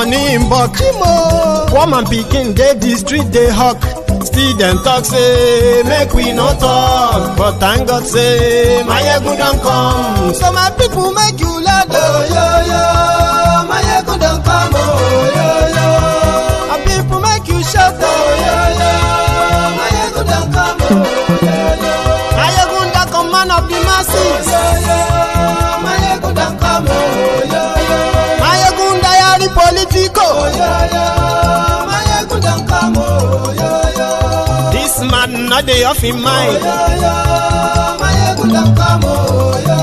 money in bulk. Woman pikin dey the street dey hawk. Still dem talk say make we no talk, but thank God say Mayegun don come. So my people make you loud, oh yo yo. Mayegun don come, oh yo yo. My people make you shout, oh yo yo. Mayegun don come, oh yo yo. Mayegun don come, man of the masses, oh yo yo. Mayegun don come, oh yo yo. Mayegun diary politico, oh yo yo. Mayegun don come, oh yo yo. This man not dey off in mind. Oh, yo, yo. Mayegun don come, oh, yo.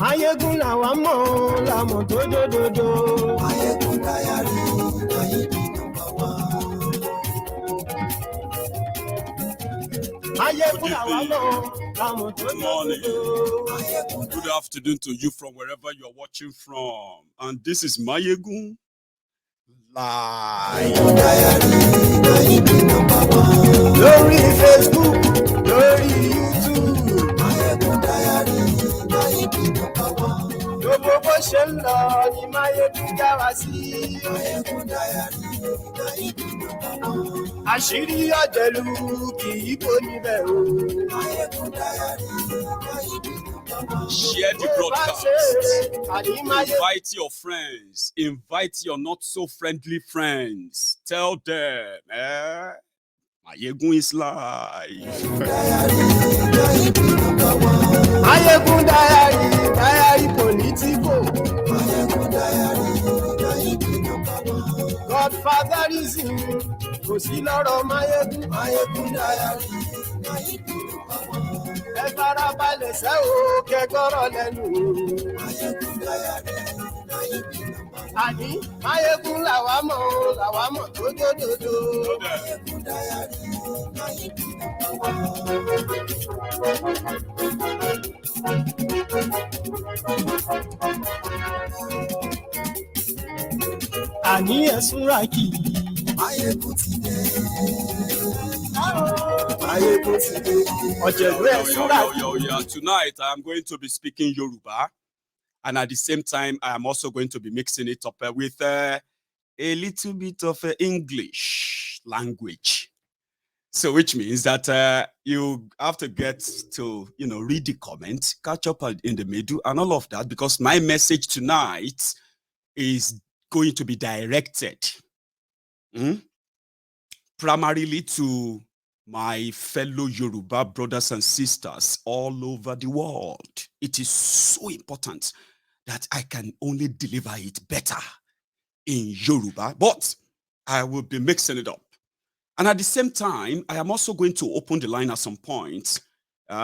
Mayegun làwa mọ̀ làmọ̀ tó dòdòdò. Mayegun diary, Mayegun number one. Mayegun làwa mọ̀. Good morning. Good afternoon to you from wherever you're watching from. And this is Mayegun Live. Lórí Facebook, lórí YouTube. Mayegun Diary, Mayegun number one. Gbogbo bó ṣe ń lọ ni Mayegun já wa sí. Mayegun Diary, Mayegun number one. Àṣírí ọ̀jẹ̀lú kì í kó níbẹ̀ o. Share the broadcast. Invite your friends. Invite your not so friendly friends. Tell them, Mayegun is live. Mayegun diary, diary politico. Mayegun diary, Mayegun number one. Godfatherism, kò sí lọ́rọ̀ Mayegun. Mayegun diary, Mayegun number one. Ẹ farabalẹ̀ sẹ́ o kẹ́kọ̀rọ̀ lẹ́nu. Mayegun diary, Mayegun number one. Àní Mayegun làwa mọ̀ tó dòdòdò. Mayegun diary, Mayegun number one. Àní ẹ̀sùn ra kì í. Mayegun ti dé. Mayegun ti dé. Ọ̀jẹ̀lú ẹ̀sùn ra kì í. Tonight I am going to be speaking Yoruba, and at the same time I am also going to be mixing it up with a little bit of English language. So which means that you have to get to, read the comments, catch up in the middle and all of that, because my message tonight is going to be directed primarily to my fellow Yoruba brothers and sisters all over the world. It is so important that I can only deliver it better in Yoruba, but I will be mixing it up. And at the same time, I am also going to open the line at some point,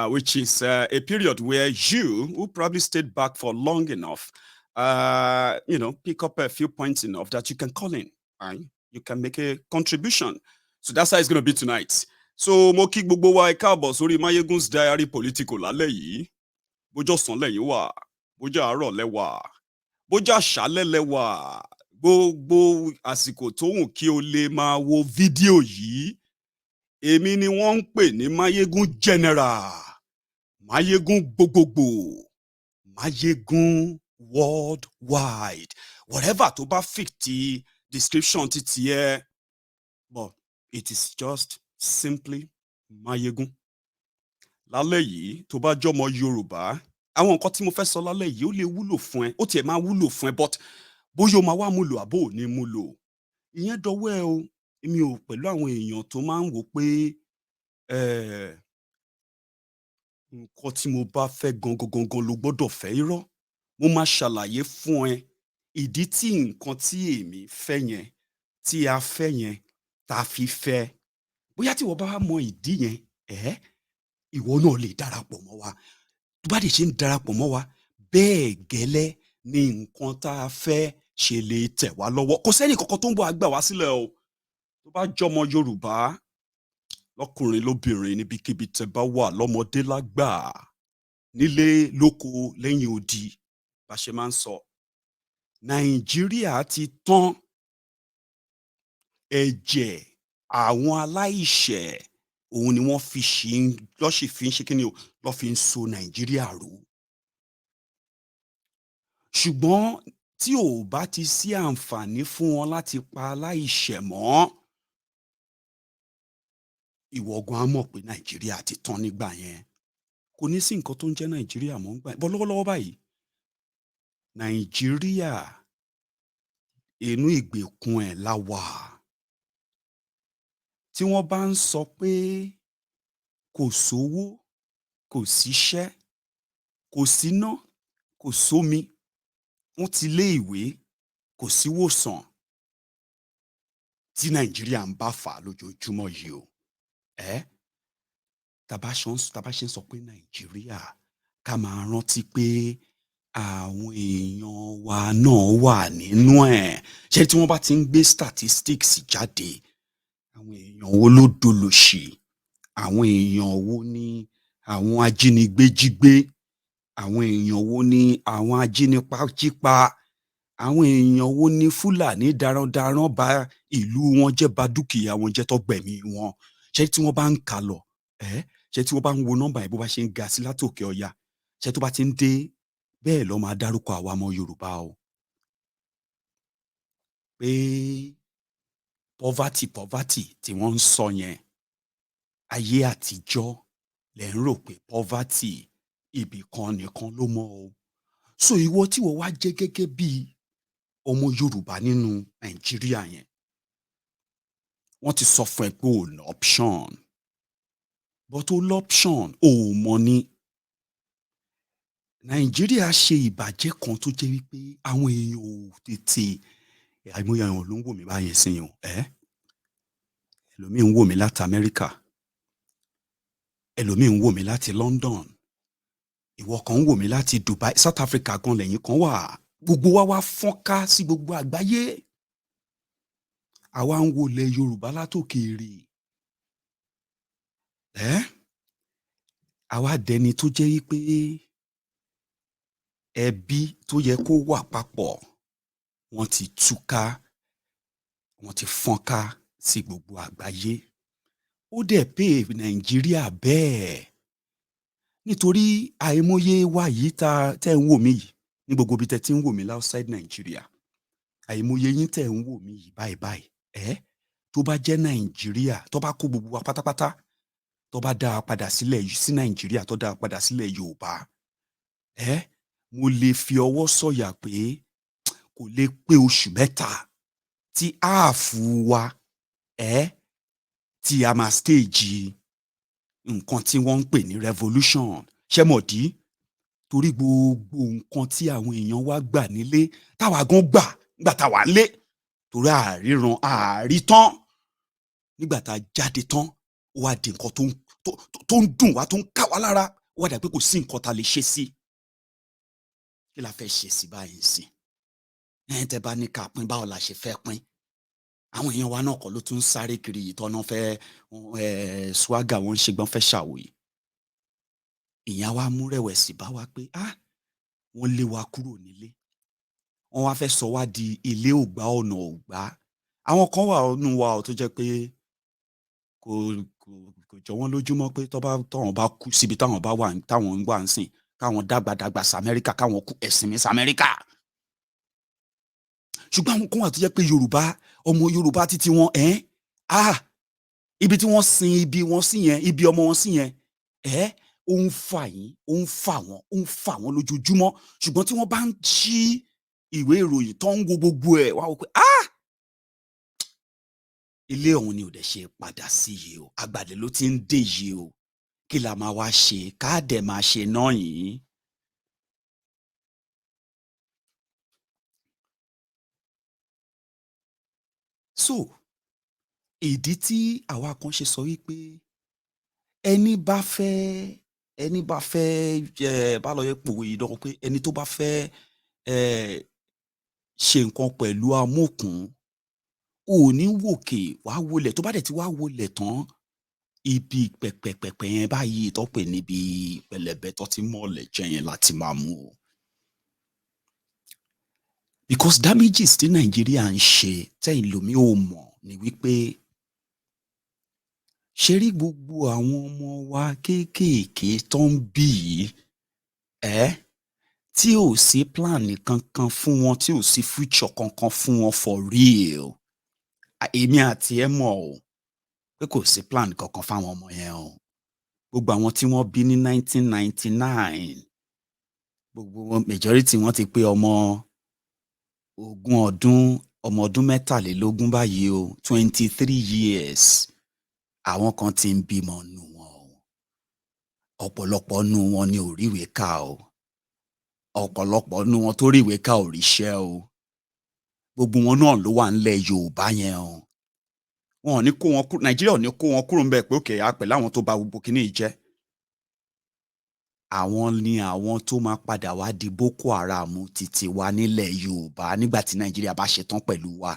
which is a period where you, who probably stayed back for long enough, pick up a few points enough that you can call in, right? You can make a contribution. So that's how it's going to be tonight. So, mo kí gbogbo wa ẹ káàbọ̀ sórí Mayegun's Diary Political lálẹ́ yìí. Bójọ́ ọ̀sán lẹ́yìn wà, bójọ́ àárọ̀ lẹ́wà, bójọ́ àṣálẹ́ lẹ́wà, gbogbo àsìkò tó wù kí o lè máa wo fídíò yìí. Èmi ni wọ́n ń pè ní Mayegun General, Mayegun gbogbogbò, Mayegun worldwide. Whatever tó bá fit the description ti tiẹ̀, but it is just simply Mayegun. Lálẹ́ yìí tó bá jọmọ Yorùbá, àwọn nǹkan tí mo fẹ́ sọ lálẹ́ yìí ó lè wúlò fún ẹ, ó tiẹ̀ máa wúlò fún ẹ, but bóyá o máa wá múlò àbó ò ní múlò. Ìyẹn dọwọ́ ẹ o. Èmi ò pẹ̀lú àwọn èèyàn tó máa ń wò pé nǹkan tí mo bá fẹ́ gangan ló gbọ́dọ̀ fẹ́. Irọ́. Mo máa ṣàlàyé fún ẹ ìdí tí nǹkan tí èmi fẹ́ yẹn, tí a fẹ́ yẹn, tá fi fẹ́. Bóyá tí wọ́n bá mọ ìdí yẹn, ìwọ náà lè darapọ̀ mọ́ wa. Tó bá dé ṣe ń darapọ̀ mọ́ wa, bẹ́ẹ̀ gẹ́lẹ́ ni nǹkan tá a fẹ́ ṣe lè tẹ̀ wá lọ́wọ́. Kò sẹ́ni kankan tó ń bọ̀ àgbà wá sílẹ̀ o. Tó bá jọmọ Yorùbá, lọ́kùnrin lóbìnrin níbikíbi tẹ́ bá wà, lọ́mọdé lágbà, nílé lóko lẹ́yìn odi, bá ṣe máa ń sọ. Nàìjíríà ti tán. Ẹ̀jẹ̀ àwọn aláìṣẹ̀ òun ni wọ́n fi lọ́sì fi ń ṣe kí ni o lọ́ fi ń so Nàìjíríà rú. Ṣùgbọ́n tí ò bá ti sí àǹfààní fún wọn láti pa aláìṣẹ̀ mọ́, ìwọ gan á mọ̀ pé Nàìjíríà ti tán nígbà yẹn. Kò ní sí nǹkan tó ń jẹ́ Nàìjíríà mọ́ nígbà yẹn. Bọ́ lọ́wọ́lọ́wọ́ báyìí, Nàìjíríà inú ìgbèkùn ẹ̀ la wà. Tí wọ́n bá ń sọ pé kò sówó, kò síṣẹ́, kò síná, kò sómi, wọ́n ti lé ìwé, kò síwòsàn, tí Nàìjíríà ń bá fà lójoojúmọ́ yìí o. Tá bá ṣe ń sọ pé Nàìjíríà, ká máa rántí pé àwọn èèyàn wa náà wà nínú ẹ̀. Ṣé tí wọ́n bá ti ń gbé statistics jáde, àwọn èèyàn wo ló dolòṣì? Àwọn èèyàn wo ni àwọn ajínigbé jí gbé? Àwọn èèyàn wo ni àwọn ajínipa jí pa? Àwọn èèyàn wo ni Fúlàní darandaran ba ìlú wọn jẹ́, ba dúkìá wọn jẹ́, tó gbẹ̀mí wọn? Ṣé tí wọ́n bá ń kà lọ, ṣé tí wọ́n bá ń wo nọ́mbà yẹn bó bá ṣe ń ga sí látòkè ọya, ṣé tó bá ti ń dé bẹ́ẹ̀ ló máa dárúkọ àwa ọmọ Yorùbá o. Pé poverty tí wọ́n ń sọ yẹn, ayé àtijọ́ lẹ̀ ń rò pé poverty ibì kan nìkan ló mọ̀ o. So ìwọ tí wọ́n wá jẹ́ gẹ́gẹ́ bí ọmọ Yorùbá nínú Nàìjíríà yẹn, wọ́n ti sọ fún ẹ pé o ní option, but o l'option o mọ̀ ni. Nàìjíríà ṣe ìbàjẹ́ kan tó jẹ́ wípé àwọn èèyàn ò tètè, àìmọye èèyàn ló ń wò mí báyẹn sí yẹn o. Ẹlòmíì ń wò mí láti Amẹ́ríkà, ẹlòmíì ń wò mí láti London, ìwọ kan ń wò mí láti Dubai, South Africa gan lẹ́yìn kan wà. Gbogbo wa wá fọ́nká sí gbogbo àgbáyé. Àwa ń wo ilẹ̀ Yorùbá látòkèèrè. Àwa dẹni tó jẹ́ wípé ẹbí tó yẹ kó wà papọ̀, wọ́n ti túká, wọ́n ti fọ́nká sí gbogbo àgbáyé. Ó dẹ̀ pé Nàìjíríà bẹ́ẹ̀. Nítorí àìmọye wa yìí tẹ́ ń wò mí yìí ní gbogbo ibi tẹ́ ti ń wò mí outside Nàìjíríà. Àìmọye yín tẹ́ ń wò mí yìí báyìí. Tó bá jẹ́ Nàìjíríà, tó bá kó gbogbo wa pátápátá, tó bá dá a padà sílẹ̀ sí Nàìjíríà, tó dá a padà sílẹ̀ Yorùbá, mo lè fi ọwọ́ sọ̀yà pé kò lè pé oṣù mẹ́ta tí áàfù wa tí a máa stage nǹkan tí wọ́n ń pè ní revolution. Ṣé mọ̀ dí? Torí gbogbo nǹkan tí àwọn èèyàn wa gbà nílé, táwa gan gbà nígbà táwa lé, torí àríran àrítán, nígbà tá a jáde tán, ó wá di nǹkan tó ń dùn wá, tó ń ká wa lára, ó wá dà pé kò sí nǹkan tá a lè ṣe sí. Kí la fẹ́ ṣe sí báyìí sí? Tẹ́ bá ní ká pín, báwo la ṣe fẹ́ pín? Àwọn èèyàn wa náà kọ́ ló tún sáré kiri yìí tọ́nà fẹ́ swagger wọn ṣe gbọ́n fẹ́ ṣàwòyí. Ìyẹn wa mú rẹ̀wẹ̀sì bá wa pé wọ́n lé wa kúrò nílé, wọ́n wá fẹ́ sọ wá di ilé ògbà ọ̀nà ògbà. Àwọn kan wà nínú wa tó jẹ́ pé kò jọ wọ́n lójúmọ́ pé táwọn bá kú síbi táwọn ń wà ń sìn, káwọn dàgbàdàgbà sí Amẹ́ríkà, káwọn kú ẹ̀sìn mi sí Amẹ́ríkà. Ṣùgbọ́n àwọn kan wà tó jẹ́ pé Yorùbá, ọmọ Yorùbá títí wọn, ibi tí wọ́n sin ibi wọn sí yẹn, ibi ọmọ wọn sí yẹn, ó ń fà yín, ó ń fà wọ́n lójoojúmọ́. Ṣùgbọ́n tí wọ́n bá ń ṣí ìwé ìròyìn tó ń wo gbogbo ẹ̀, wá wò pé ilé ọ̀hún ni ò dẹ̀ ṣe padà sí yìí o, àgbàdẹ ló ti ń dé yìí o, kí la máa wá ṣe? Ká dẹ̀ máa ṣe náà yìí. So ìdí tí àwa kan ṣe sọ wípé ẹni bá fẹ́ bá lọ yẹ pòwe yìí dán pé ẹni tó bá fẹ́ ṣe nǹkan pẹ̀lú amókùn, ò ní wòkè, wá wọlẹ̀. Tó bá dẹ̀ ti wá wọlẹ̀ tán, ibi pẹ̀pẹ̀pẹ̀pẹ̀ yẹn báyìí tó pè níbi pẹlẹbẹ tó ti mọ̀ọ́lẹ̀ jẹ́ yẹn láti máa mú o. Because damages tí Nàìjíríà ń ṣe tẹ́yìn lómi ò mọ̀ ni wípé ṣe rí gbogbo àwọn ọmọ wa kéékèèké tó ń bí yìí, tí ò sí plan kankan fún wọn, tí ò sí future kankan fún wọn for real. Èmi àti ẹ mọ̀ o pé kò sí plan kankan fáwọn ọmọ yẹn o. Gbogbo àwọn tí wọ́n bí ní 1999, gbogbo wọn majority wọn ti pé ọmọ ọdún mẹ́tàlélógún báyìí o, 23 years. Àwọn kan ti ń bímọ nù wọn o. Ọ̀pọ̀lọpọ̀ nù wọn ni ò ríwèé kà o. Ọ̀pọ̀lọpọ̀ nù wọn tó ríwèé kà ò ríṣẹ́ o. Gbogbo wọn náà ló wà ńlẹ̀ Yorùbá yẹn o. Wọn ò ní kó wọn kúrò, Nàìjíríà ò ní kó wọn kúrò ńbẹ̀ pé òkè pẹ̀lú àwọn tó ba gbogbo kíní yìí jẹ́. Àwọn ni àwọn tó máa padà wá di Boko Haram títí wa nílẹ̀ Yorùbá nígbà tí Nàìjíríà bá ṣetán pẹ̀lú wa.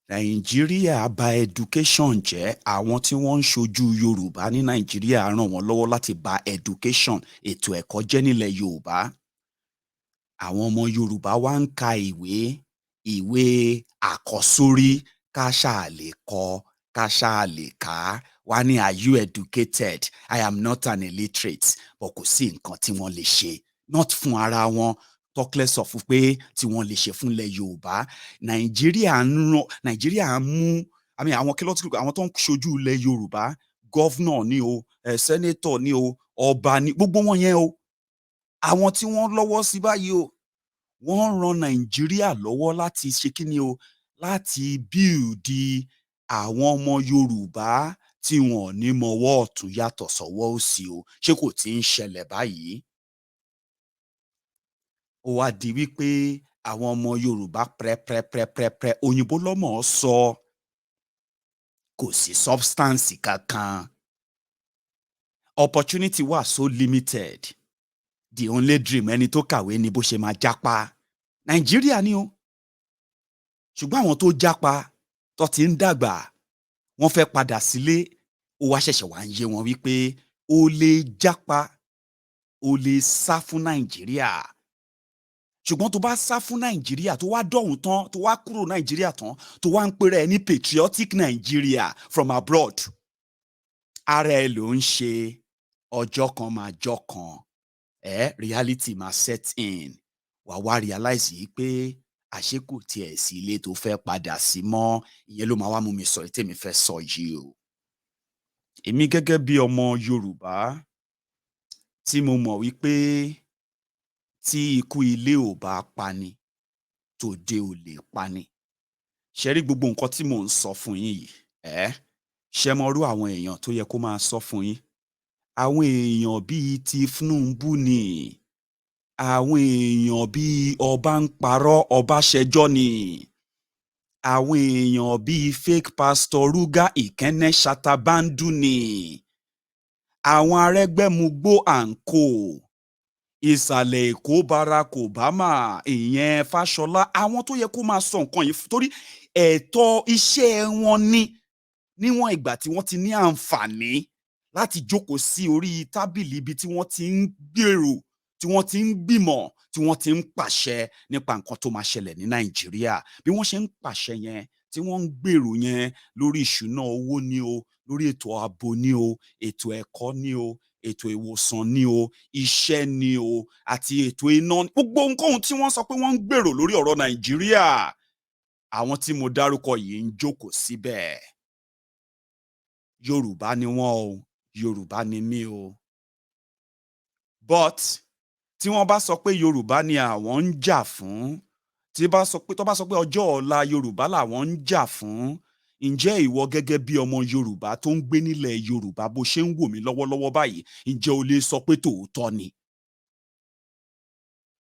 Nàìjíríà bà education jẹ́. Àwọn tí wọ́n ń ṣojú Yorùbá ní Nàìjíríà ràn wọ́n lọ́wọ́ láti bà education, ètò ẹ̀kọ́ jẹ́ nílẹ̀ Yorùbá. Àwọn ọmọ Yorùbá wá ń ka ìwé àkọ́sórí, ká ṣáà lè kọ, ká ṣáà lè kà á. Wá ní are you educated? I am not an illiterate. But kò sí nǹkan tí wọ́n lè ṣe, not fún ara wọn, talk less of pé tí wọ́n lè ṣe fúnlẹ̀ Yorùbá. Nàìjíríà ń mú, àwọn àwọn tó ń ṣojú ilẹ̀ Yorùbá, governor ni o, senator ni o, ọba ni, gbogbo wọn yẹn o. Àwọn tí wọ́n lọ́wọ́ sí báyìí o, wọ́n ran Nàìjíríà lọ́wọ́ láti ṣe kíni o, láti build àwọn ọmọ Yorùbá tí wọn ò ní mọwọ́ ọ̀tún yàtọ̀ sọ́wọ́ òsì o. Ṣé kò tí ń ṣẹlẹ̀ báyìí? Ó wá di wípé àwọn ọmọ Yorùbá prẹ́prẹ́prẹ́prẹ́prẹ́ òyìnbó lọ́mọ̀ ọ́ sọ, kò sí substance kankan. Opportunity wà so limited. The only dream ẹni tó kàwé ni bó ṣe máa jápa. Nàìjíríà ni o. Ṣùgbọ́n àwọn tó jápa tó ti ń dàgbà, wọ́n fẹ́ padà sílé. Ó wá ṣẹ̀ṣẹ̀ wá ń yé wọn wípé o lè jápa, o lè sá fún Nàìjíríà. Ṣùgbọ́n tó bá sá fún Nàìjíríà, tó wá dọ̀hún tán, tó wá kúrò Nàìjíríà tán, tó wá ń pera ẹ ní patriotic Nigeria from abroad, ara ẹ ló ń ṣe. Ọjọ́ kan máa jọ́ kan, reality máa set in. Wà wá realize yìí pé àṣé kò tiẹ̀ sí ilé tó fẹ́ padà sí mọ́. Ìyẹn ló máa wá mú mi sọ èyí tèmi fẹ́ sọ yìí o. Èmi gẹ́gẹ́ bí ọmọ Yorùbá tí mo mọ̀ wípé tí ikú ilé ò bá pani, tòde ò lè pani. Ṣé rí gbogbo nǹkan tí mò ń sọ fún yín yìí, ṣé mọ rú àwọn èèyàn tó yẹ kó máa sọ fún yín? Àwọn èèyàn bíi ti Tinubu ni. Àwọn èèyàn bíi ọba ń parọ́, ọba ṣẹjọ́ ni. Àwọn èèyàn bíi fake pastor Ruga Ìkẹ́nẹ́ Ṣatabandu ni. Àwọn Arẹ́gbẹ́mugbó àǹkó, ìsàlẹ̀ Èkó Barack Obama, ìyẹn Fáṣọlá. Àwọn tó yẹ kó máa sọ nǹkan yìí torí ẹ̀tọ́ iṣẹ́ wọn ni. Níwọ̀n ìgbà tí wọ́n ti ní àǹfààní láti jókòó sí orí tábìlì ibi tí wọ́n ti ń gbèrò, tí wọ́n ti ń gbìmọ̀, tí wọ́n ti ń pàṣẹ nípa nǹkan tó máa ṣẹlẹ̀ ní Nàìjíríà. Bí wọ́n ṣe ń pàṣẹ yẹn, tí wọ́n ń gbèrò yẹn lórí ìṣúná owó ni o, lórí ètò ààbò ni o, ètò ẹ̀kọ́ ni o, ètò ìwòsàn ni o, iṣẹ́ ni o, àti ètò iná, gbogbo nǹkan tí wọ́n sọ pé wọ́n ń gbèrò lórí ọ̀rọ̀ Nàìjíríà, àwọn tí mo dárúkọ yìí ń jókòó síbẹ̀. Yorùbá ni wọ́n o, Yorùbá ni mí o. But tí wọ́n bá sọ pé Yorùbá ni àwọn ń jà fún, tó bá sọ pé ọjọ́ ọ̀la Yorùbá làwọn ń jà fún, ǹjẹ́ ìwọ gẹ́gẹ́ bí ọmọ Yorùbá tó ń gbé nílẹ̀ Yorùbá bó ṣe ń wò mí lọ́wọ́lọ́wọ́ báyìí, ǹjẹ́ o lè sọ pé tòótọ́ ni?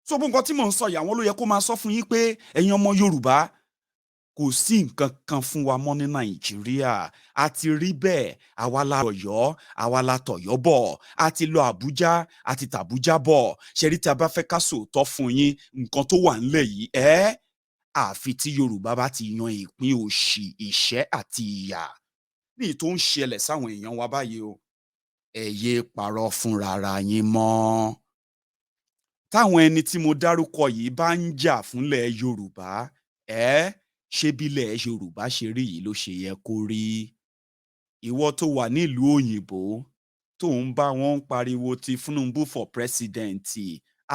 So gbogbo nǹkan tí mò ń sọ yìí, àwọn ló yẹ kó máa sọ fún yín pé ẹ̀yin ọmọ Yorùbá, kò sí nǹkan kan fún wa mọ́ ní Nàìjíríà. A ti rí bẹ́ẹ̀, àwa la Ọ̀yọ́, àwa la tọ̀yọ́ bọ̀, a ti lọ Àbújá, a ti tàbújá bọ̀. Ṣé rí tí a bá fẹ́ ká sòótọ́ fún yín, nǹkan tó wà ńlẹ̀ yìí, àfi tí Yorùbá bá ti yan ìpín òṣì, ìṣẹ́ àti ìyà ní tó ń ṣẹlẹ̀ sáwọn èèyàn wa báyìí o. Ẹ yé parọ́ fúnra ra yín mọ́. Táwọn ẹni tí mo dárúkọ yìí bá ń jà fúnlẹ̀ Yorùbá, ṣé bílẹ̀ Yorùbá ṣe rí yìí ló ṣe yẹ kó rí? Ìwọ tó wà nílùú òyìnbó tó ń bá wọn pariwo ti Tinubu for president,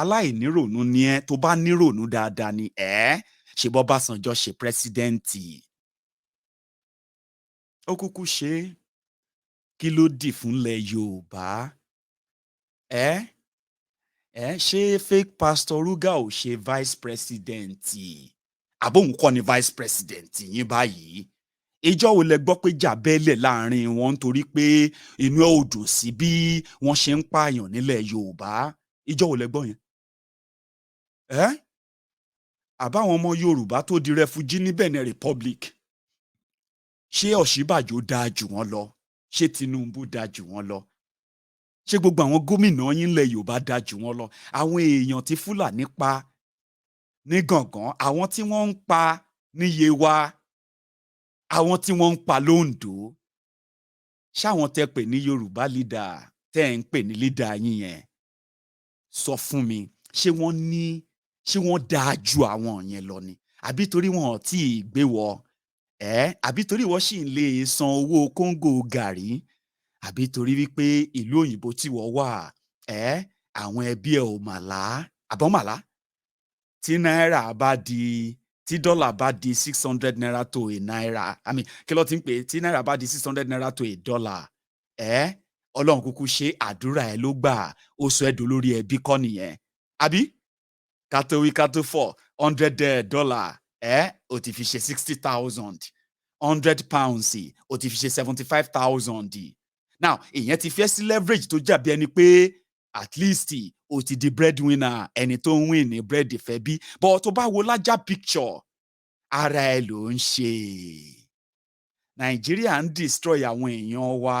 aláìníròònú ni ẹ́. Tó bá níròònú dáadáa ni ṣe bọ́básanjọ́ ṣe president, ó kúkú ṣe é. Kí ló dì fúnlẹ̀ Yorùbá? Ṣé fake pastor Ruga ò ṣe vice president? Àbóhùn kọ́ ni vice president yín báyìí? Ìjọ́ wo lẹ gbọ́ pé jà bẹ́lẹ̀ láàrin wọn nítorí pé inú ẹ̀ ò dùn sí bí wọ́n ṣe ń pààyàn nílẹ̀ Yorùbá? Ìjọ́ wo lẹ gbọ́ yẹn? Àbáwọn ọmọ Yorùbá tó di refugee ní Benin Republic, ṣé Ọ̀ṣínbàjò dáa jù wọ́n lọ? Ṣé Tinubu dáa jù wọ́n lọ? Ṣé gbogbo àwọn gómìnà yín ilẹ̀ Yorùbá dáa jù wọ́n lọ? Àwọn èèyàn tí Fúlàní pa ní Gàngán, àwọn tí wọ́n ń pa ní Yewa, àwọn tí wọ́n ń pa l'Oǹdó, ṣáwọn tẹ́ pè ní Yorùbá leader tẹ́ ń pè ní leader yín yẹn, sọ fún mi, ṣé wọ́n dáa ju àwọn yẹn lọ ni? Àbí torí wọn ò tí ì gbé wọ àbí torí wọ́n sì ń lè san owó kóńgò gàrí, àbí torí wípé ìlú òyìnbó tí wọ́n wà àwọn ẹbí ẹ̀ ò màlá àbọ̀màlá? Tí dọ́là bá di 600 naira to a naira, kí ló ti ń pè é? Tí náírà bá di 600 naira to a dollar, Ọlọ́run kúkú ṣe àdúrà ẹ ló gbà, ó sọ ẹ́ dolórí ẹbí kọ́ nìyẹn, àbí? Kátó wí kátó fọ̀, $100 ó ti fi ṣe 60,000, £100 ó ti fi ṣe 75,000. Now ìyẹn ti fẹ́ sí leverage tó jàbí ẹni pé at least ó ti di breadwinner, ẹni tó ń win ní bread fẹ́ bí. But tó bá wo lájà picture, ara ẹ ló ń ṣe. Nàìjíríà ń destroy àwọn èèyàn wa.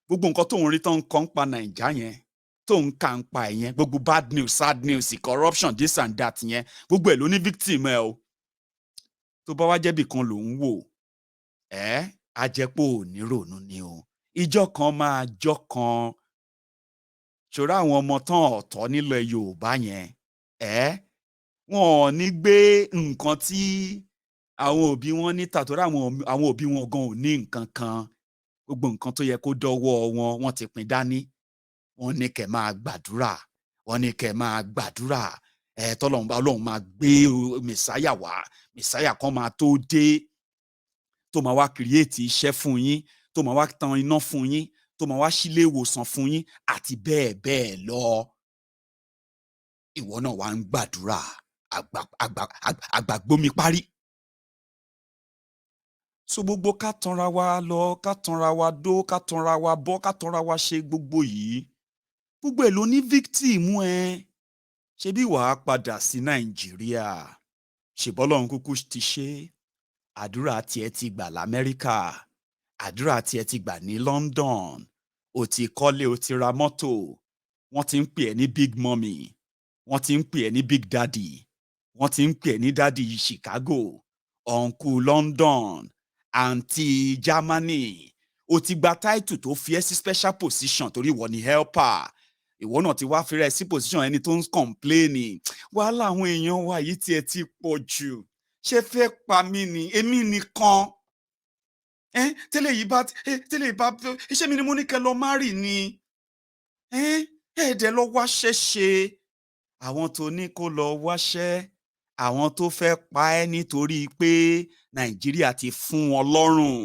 Gbogbo nǹkan tó ń rí tó ń kọ́ ń pa Nàìjà yẹn, tó ń kà ń pa ẹ̀yẹn, gbogbo bad news, sad news, corruption, this and that yẹn, gbogbo ẹ̀ ló ní victim ẹ o. Tó bá wá jẹ́bì kan ló ń wò, ajẹ́pọ̀ ò ní rònú ni o. Ìjọ kan máa jọ kan. Ṣòro àwọn ọmọ tán ọ̀tọ̀ nílẹ̀ Yorùbá yẹn, wọn ò ní gbé nǹkan tí àwọn òbí wọn ní tàtórí àwọn òbí wọn gan ò ní nǹkan kan. Gbogbo nǹkan tó yẹ kó dọ́wọ́ wọn, wọ́n ti pín dání. Wọ́n ní kẹ́ máa gbàdúrà, Ọlọ́run máa gbé mẹ̀sáyà wá, mẹ̀sáyà kan máa tó dé, tó máa wá kírìétì iṣẹ́ fún yín, tó máa wá tan iná fún yín, tó máa wá sílé ìwòsàn fún yín, àti bẹ́ẹ̀ bẹ́ẹ̀ lọ. Ìwọ náà wá ń gbàdúrà, àgbàgbómi parí. So gbogbo ká tanra wa lọ, ká tanra wa dó, ká tanra wa bọ́, ká tanra wa ṣe gbogbo yìí. Gbogbo ẹ̀ ló ní victim ẹ. Ṣebí wàá padà sí Nàìjíríà? Ṣèbọ́lọ́run kúkú ti ṣe. Àdúrà tiẹ̀ ti gbà l'Amẹ́ríkà. Àdúrà tiẹ̀ ti gbà ní London. O ti kọ́lé, o ti ra mọ́tò. Wọ́n ti ń pè ẹ́ ní big mommy. Wọ́n ti ń pè ẹ́ ní big daddy. Wọ́n ti ń pè ẹ́ ní daddy Chicago, uncle London, aunty Germany. O ti gba title tó fi ẹ́ sí special position torí ìwọ ni helper. Ìwọ náà ti wá fi rẹ̀ sí position ẹni tó ń complain. Wàhálà àwọn èèyàn wa yìí tiẹ̀ ti pọ̀ jù. Ṣé fẹ́ pa mí ni? Èmi nìkan. Tẹ́lẹ̀ yìí bá iṣẹ́ mi ni mo ní kẹ́ lọ márì ni. Ẹ̀ẹ́dẹ̀ lọ wáṣẹ́ ṣe. Àwọn tó ní kó lọ wáṣẹ́, àwọn tó fẹ́ pa ẹ́ nítorí pé Nàìjíríà ti fún wọn lọ́rùn.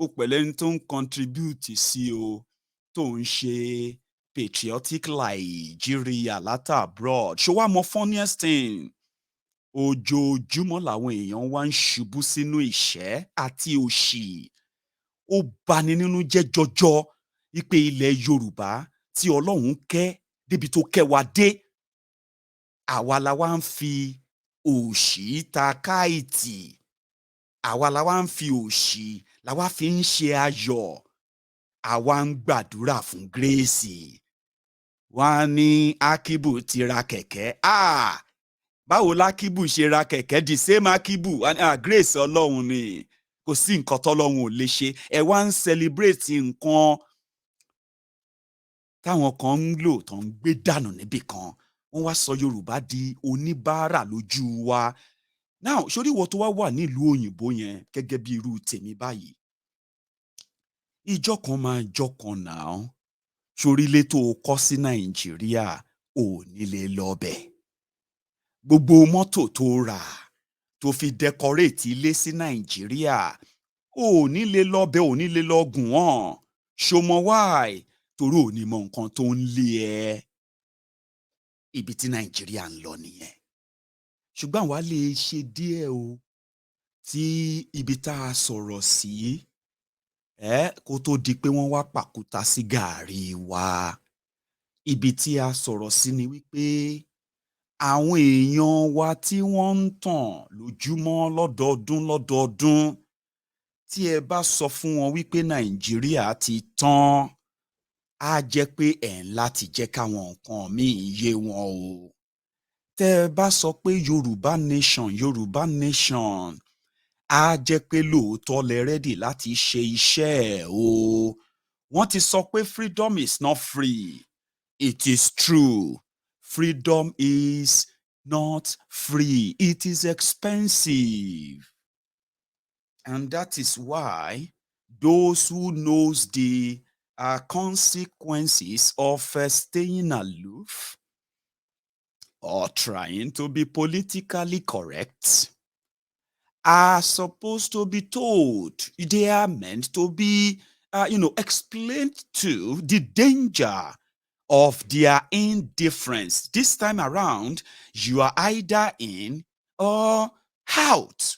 Ó pẹ̀lẹ́ ní tó ń contribute sí o, tó ń ṣe patriotic Nigeria láti abroad. Ṣé wàá mọ funniest thing? Ojoojúmọ́ làwọn èèyàn wá ń ṣubú sínú ìṣẹ́ àti òṣì. Ó bani nínú jẹ́ jọjọ wípé ilẹ̀ Yorùbá tí Ọlọ́run kẹ́ débi tó kẹ́ wa dé, àwa la wá ń fi òṣì ta káìtì. Àwa la wá ń fi òṣì la wá fi ń ṣe ayọ̀. Àwa ń gbàdúrà fún Grace. Wọ́n á ní Akibu ti ra kẹ̀kẹ́. Báwo l'Akibu ṣe ra kẹ̀kẹ́? The same Akibu. Grace Ọlọ́run ni. Kò sí nǹkan tọ́lọ́run ò lè ṣe. Ẹ wá ń celebrate nǹkan táwọn kan ń lò tó ń gbé dànù níbì kan. Wọ́n wá sọ Yorùbá di oníbàárà lójú wa. Now, sórí ìwọ tó wá wà nílùú òyìnbó yẹn gẹ́gẹ́ bí irú tèmi báyìí. Ìjọ́ kan máa jọ́ kan now. Sórí ilé tó kọ́ sí Nàìjíríà ò ní lè lọ bẹ̀. Gbogbo mọ́tò tó rà tó fi decorate ilé sí Nàìjíríà ò ní lè lọ bẹ̀, ò ní lè lọ gùn wọ́n. Ṣo mọ why? Torí ò ní mọ nǹkan tó ń lé ẹ. Ibi tí Nàìjíríà ń lọ nìyẹn. Ṣùgbọ́n àwa lè ṣe díẹ̀ o tí ibi tá a sọ̀rọ̀ sí kó tó di pé wọ́n wá pàkúta sí gàárì wa. Ibi tí a sọ̀rọ̀ sí ni wípé àwọn èèyàn wa tí wọ́n ń tàn lójúmọ́ lọ́dọọdún tí ẹ bá sọ fún wọn wípé Nàìjíríà ti tán, á jẹ́ pé ẹ̀ ń láti jẹ́ káwọn nǹkan míì yé wọn o. Tẹ́ ẹ bá sọ pé Yorùbá nation, á jẹ́ pé lóòótọ́ lẹ rẹ́dì láti ṣe iṣẹ́ ẹ̀ o. Wọ́n ti sọ pé freedom is not free. It is true. Freedom is not free. It is expensive. And that is why those who knows the consequences of staying aloof or trying to be politically correct are supposed to be told. They are meant to be, explained to the danger of their indifference. This time around, you are either in or out.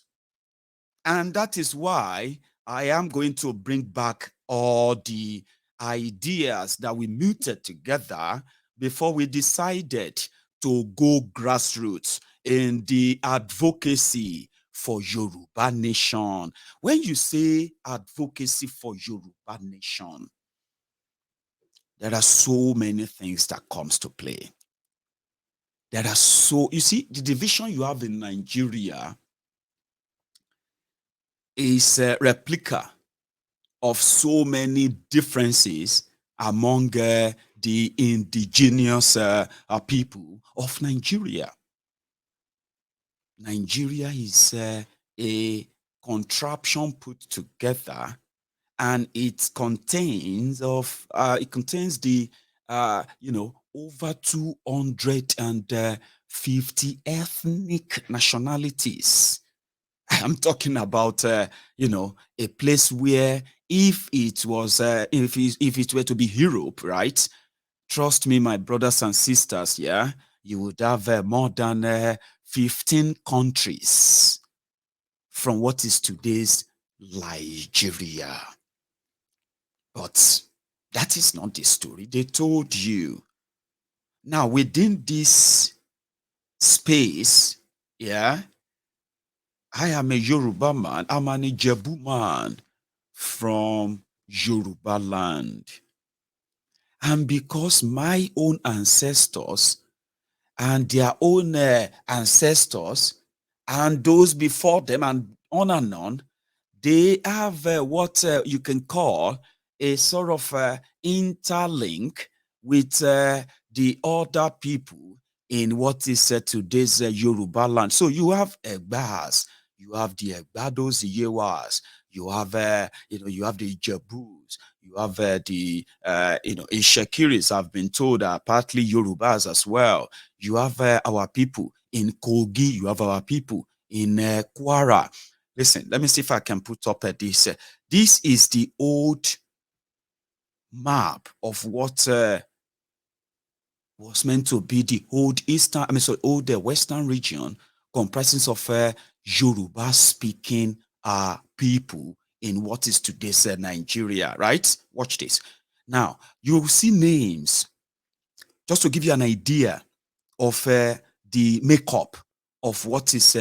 And that is why I am going to bring back all the ideas that we muted together before we decided to go grassroots in the advocacy for Yoruba nation. When you say advocacy for Yoruba nation, there are so many things that comes to play. You see, the division you have in Nigeria is a replica of so many differences among the indigenous people of Nigeria. Nigeria is a contraption put together, and it contains the over 250 ethnic nationalities. I'm talking about a place where if it were to be Europe, right? Trust me, my brothers and sisters, yeah, you would have more than 15 countries from what is today's Nigeria. But that is not the story they told you. Now, within this space, yeah, I am a Yoruba man. I'm an Ijebu man from Yoruba land. And because my own ancestors and their own ancestors and those before them and on, they have what you can call a sort of interlink with the other people in what is today's Yoruba land. So you have Egbas, you have the Egbados, the Yewas, you have you have the Ijebus, you have the Ishekiris. I've been told are partly Yorubas as well. You have our people in Kogi. You have our people in Kwara. Listen, let me see if I can put up this. This is the old map of what was meant to be the old western region, comprising of Yoruba speaking people in what is today's Nigeria, right? Watch this. Now, you will see names, just to give you an idea of the makeup of what is,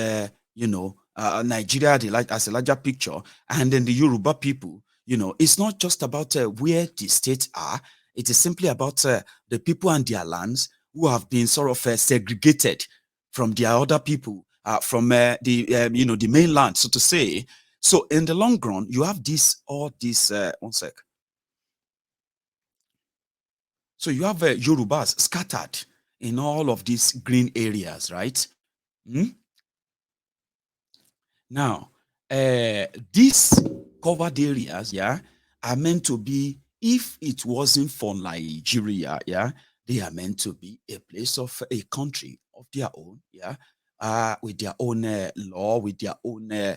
Nigeria as a larger picture, and then the Yoruba people. It's not just about where the states are. It is simply about the people and their lands who have been sort of segregated from their other people, from the mainland, so to say. So in the long run, you have one sec. So you have Yorubas scattered in all of these green areas, right? Now, these covered areas, yeah, are meant to be, if it wasn't for Nigeria, yeah, they are meant to be a place of a country of their own, yeah, with their own law, with their own,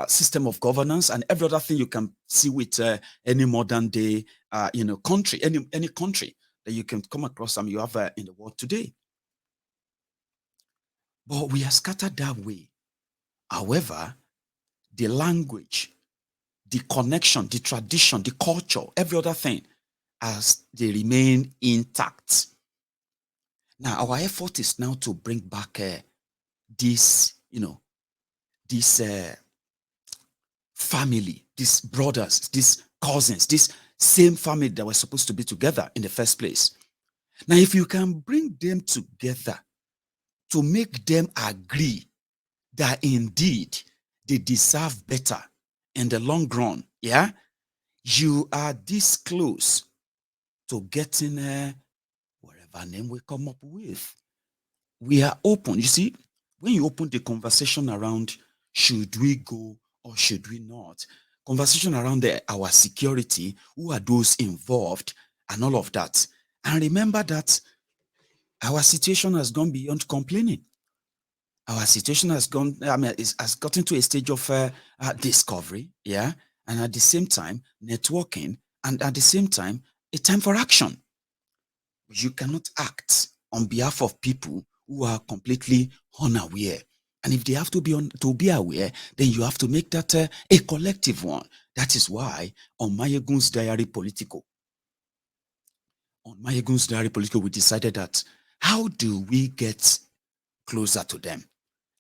system of governance and every other thing you can see with any modern day, country, any country that you can come across you have in the world today. But we are scattered that way. However, the language, the connection, the tradition, the culture, every other thing, as they remain intact. Now, our effort is now to bring back this, this family, these brothers, these cousins, this same family that were supposed to be together in the first place. Now, if you can bring them together to make them agree that indeed they deserve better in the long run, yeah, you are this close to getting whatever name we come up with. We are open. You see, when you open the conversation around should we go or should we not, conversation around our security, who are those involved, and all of that. And remember that our situation has gone beyond complaining. Our situation has gone, has gotten to a stage of discovery, yeah, and at the same time, networking, and at the same time, a time for action. You cannot act on behalf of people who are completely unaware. And if they have to be aware, then you have to make that a collective one. That is why on Mayegun's Diary Political, we decided that how do we get closer to them?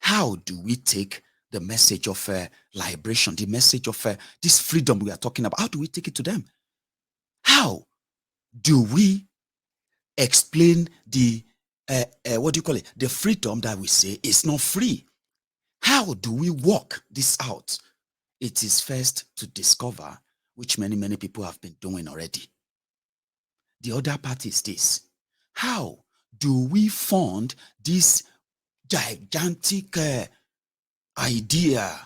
How do we take the message of liberation, the message of this freedom we are talking about? How do we take it to them? How do we explain the what do you call it? The freedom that we say is not free. How do we work this out? It is first to discover, which many people have been doing already. The other part is this: how do we fund this gigantic idea?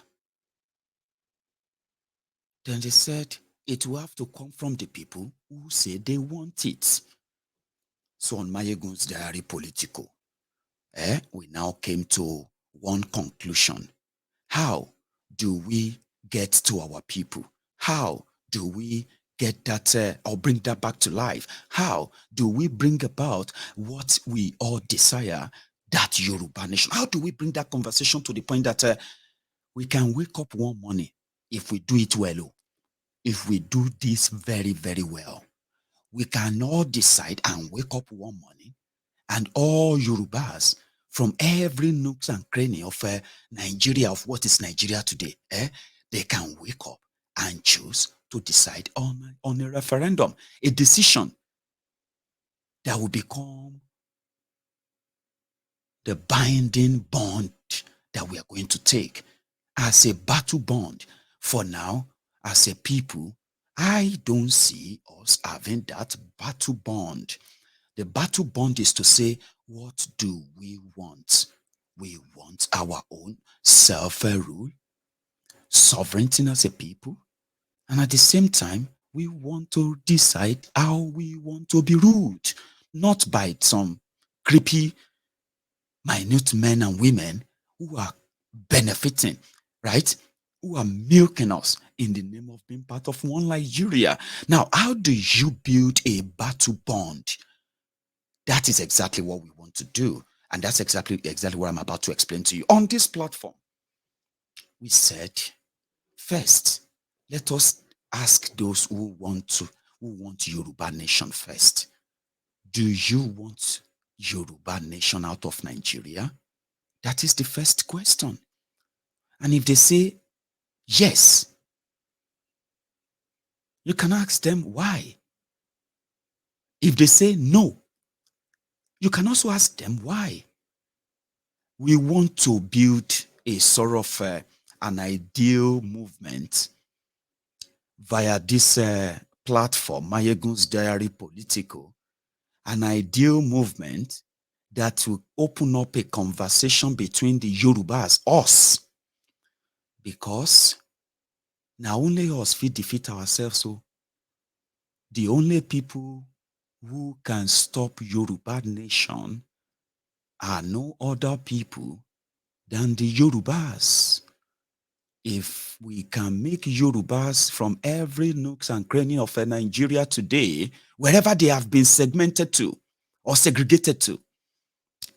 Then they said it will have to come from the people who say they want it. So on Mayegun's Diary Political, we now came to one conclusion. How do we get to our people? How do we get that or bring that back to life? How do we bring about what we all desire, that Yoruba nation? How do we bring that conversation to the point that we can wake up one morning, if we do it well, if we do this very, very well, we can all decide and wake up one morning, and all Yorubas from every nooks and cranny of Nigeria, of what is Nigeria today, they can wake up and choose to decide on a referendum, a decision that will become the binding bond that we are going to take as a battle bond. For now, as a people, I don't see us having that battle bond. The battle bond is to say, what do we want? We want our own self-rule, sovereignty as a people, and at the same time, we want to decide how we want to be ruled, not by some creepy, minute men and women who are benefiting, right? Who are milking us in the name of being part of one Nigeria. Now, how do you build a battle bond? That is exactly what we want to do. And that's exactly what I'm about to explain to you. On this platform, we said, first, let us ask those who want Yoruba nation first. Do you want Yoruba nation out of Nigeria? That is the first question. And if they say yes, you can ask them why. If they say no, you can also ask them why. We want to build a sort of an ideal movement via this platform, Mayegun's Diary Political, an ideal movement that will open up a conversation between the Yorubas, us, because now only us fit defeat ourselves. So the only people who can stop Yoruba nation are no other people than the Yorubas. If we can make Yorubas from every nooks and cranny of Nigeria today, wherever they have been segmented to or segregated to,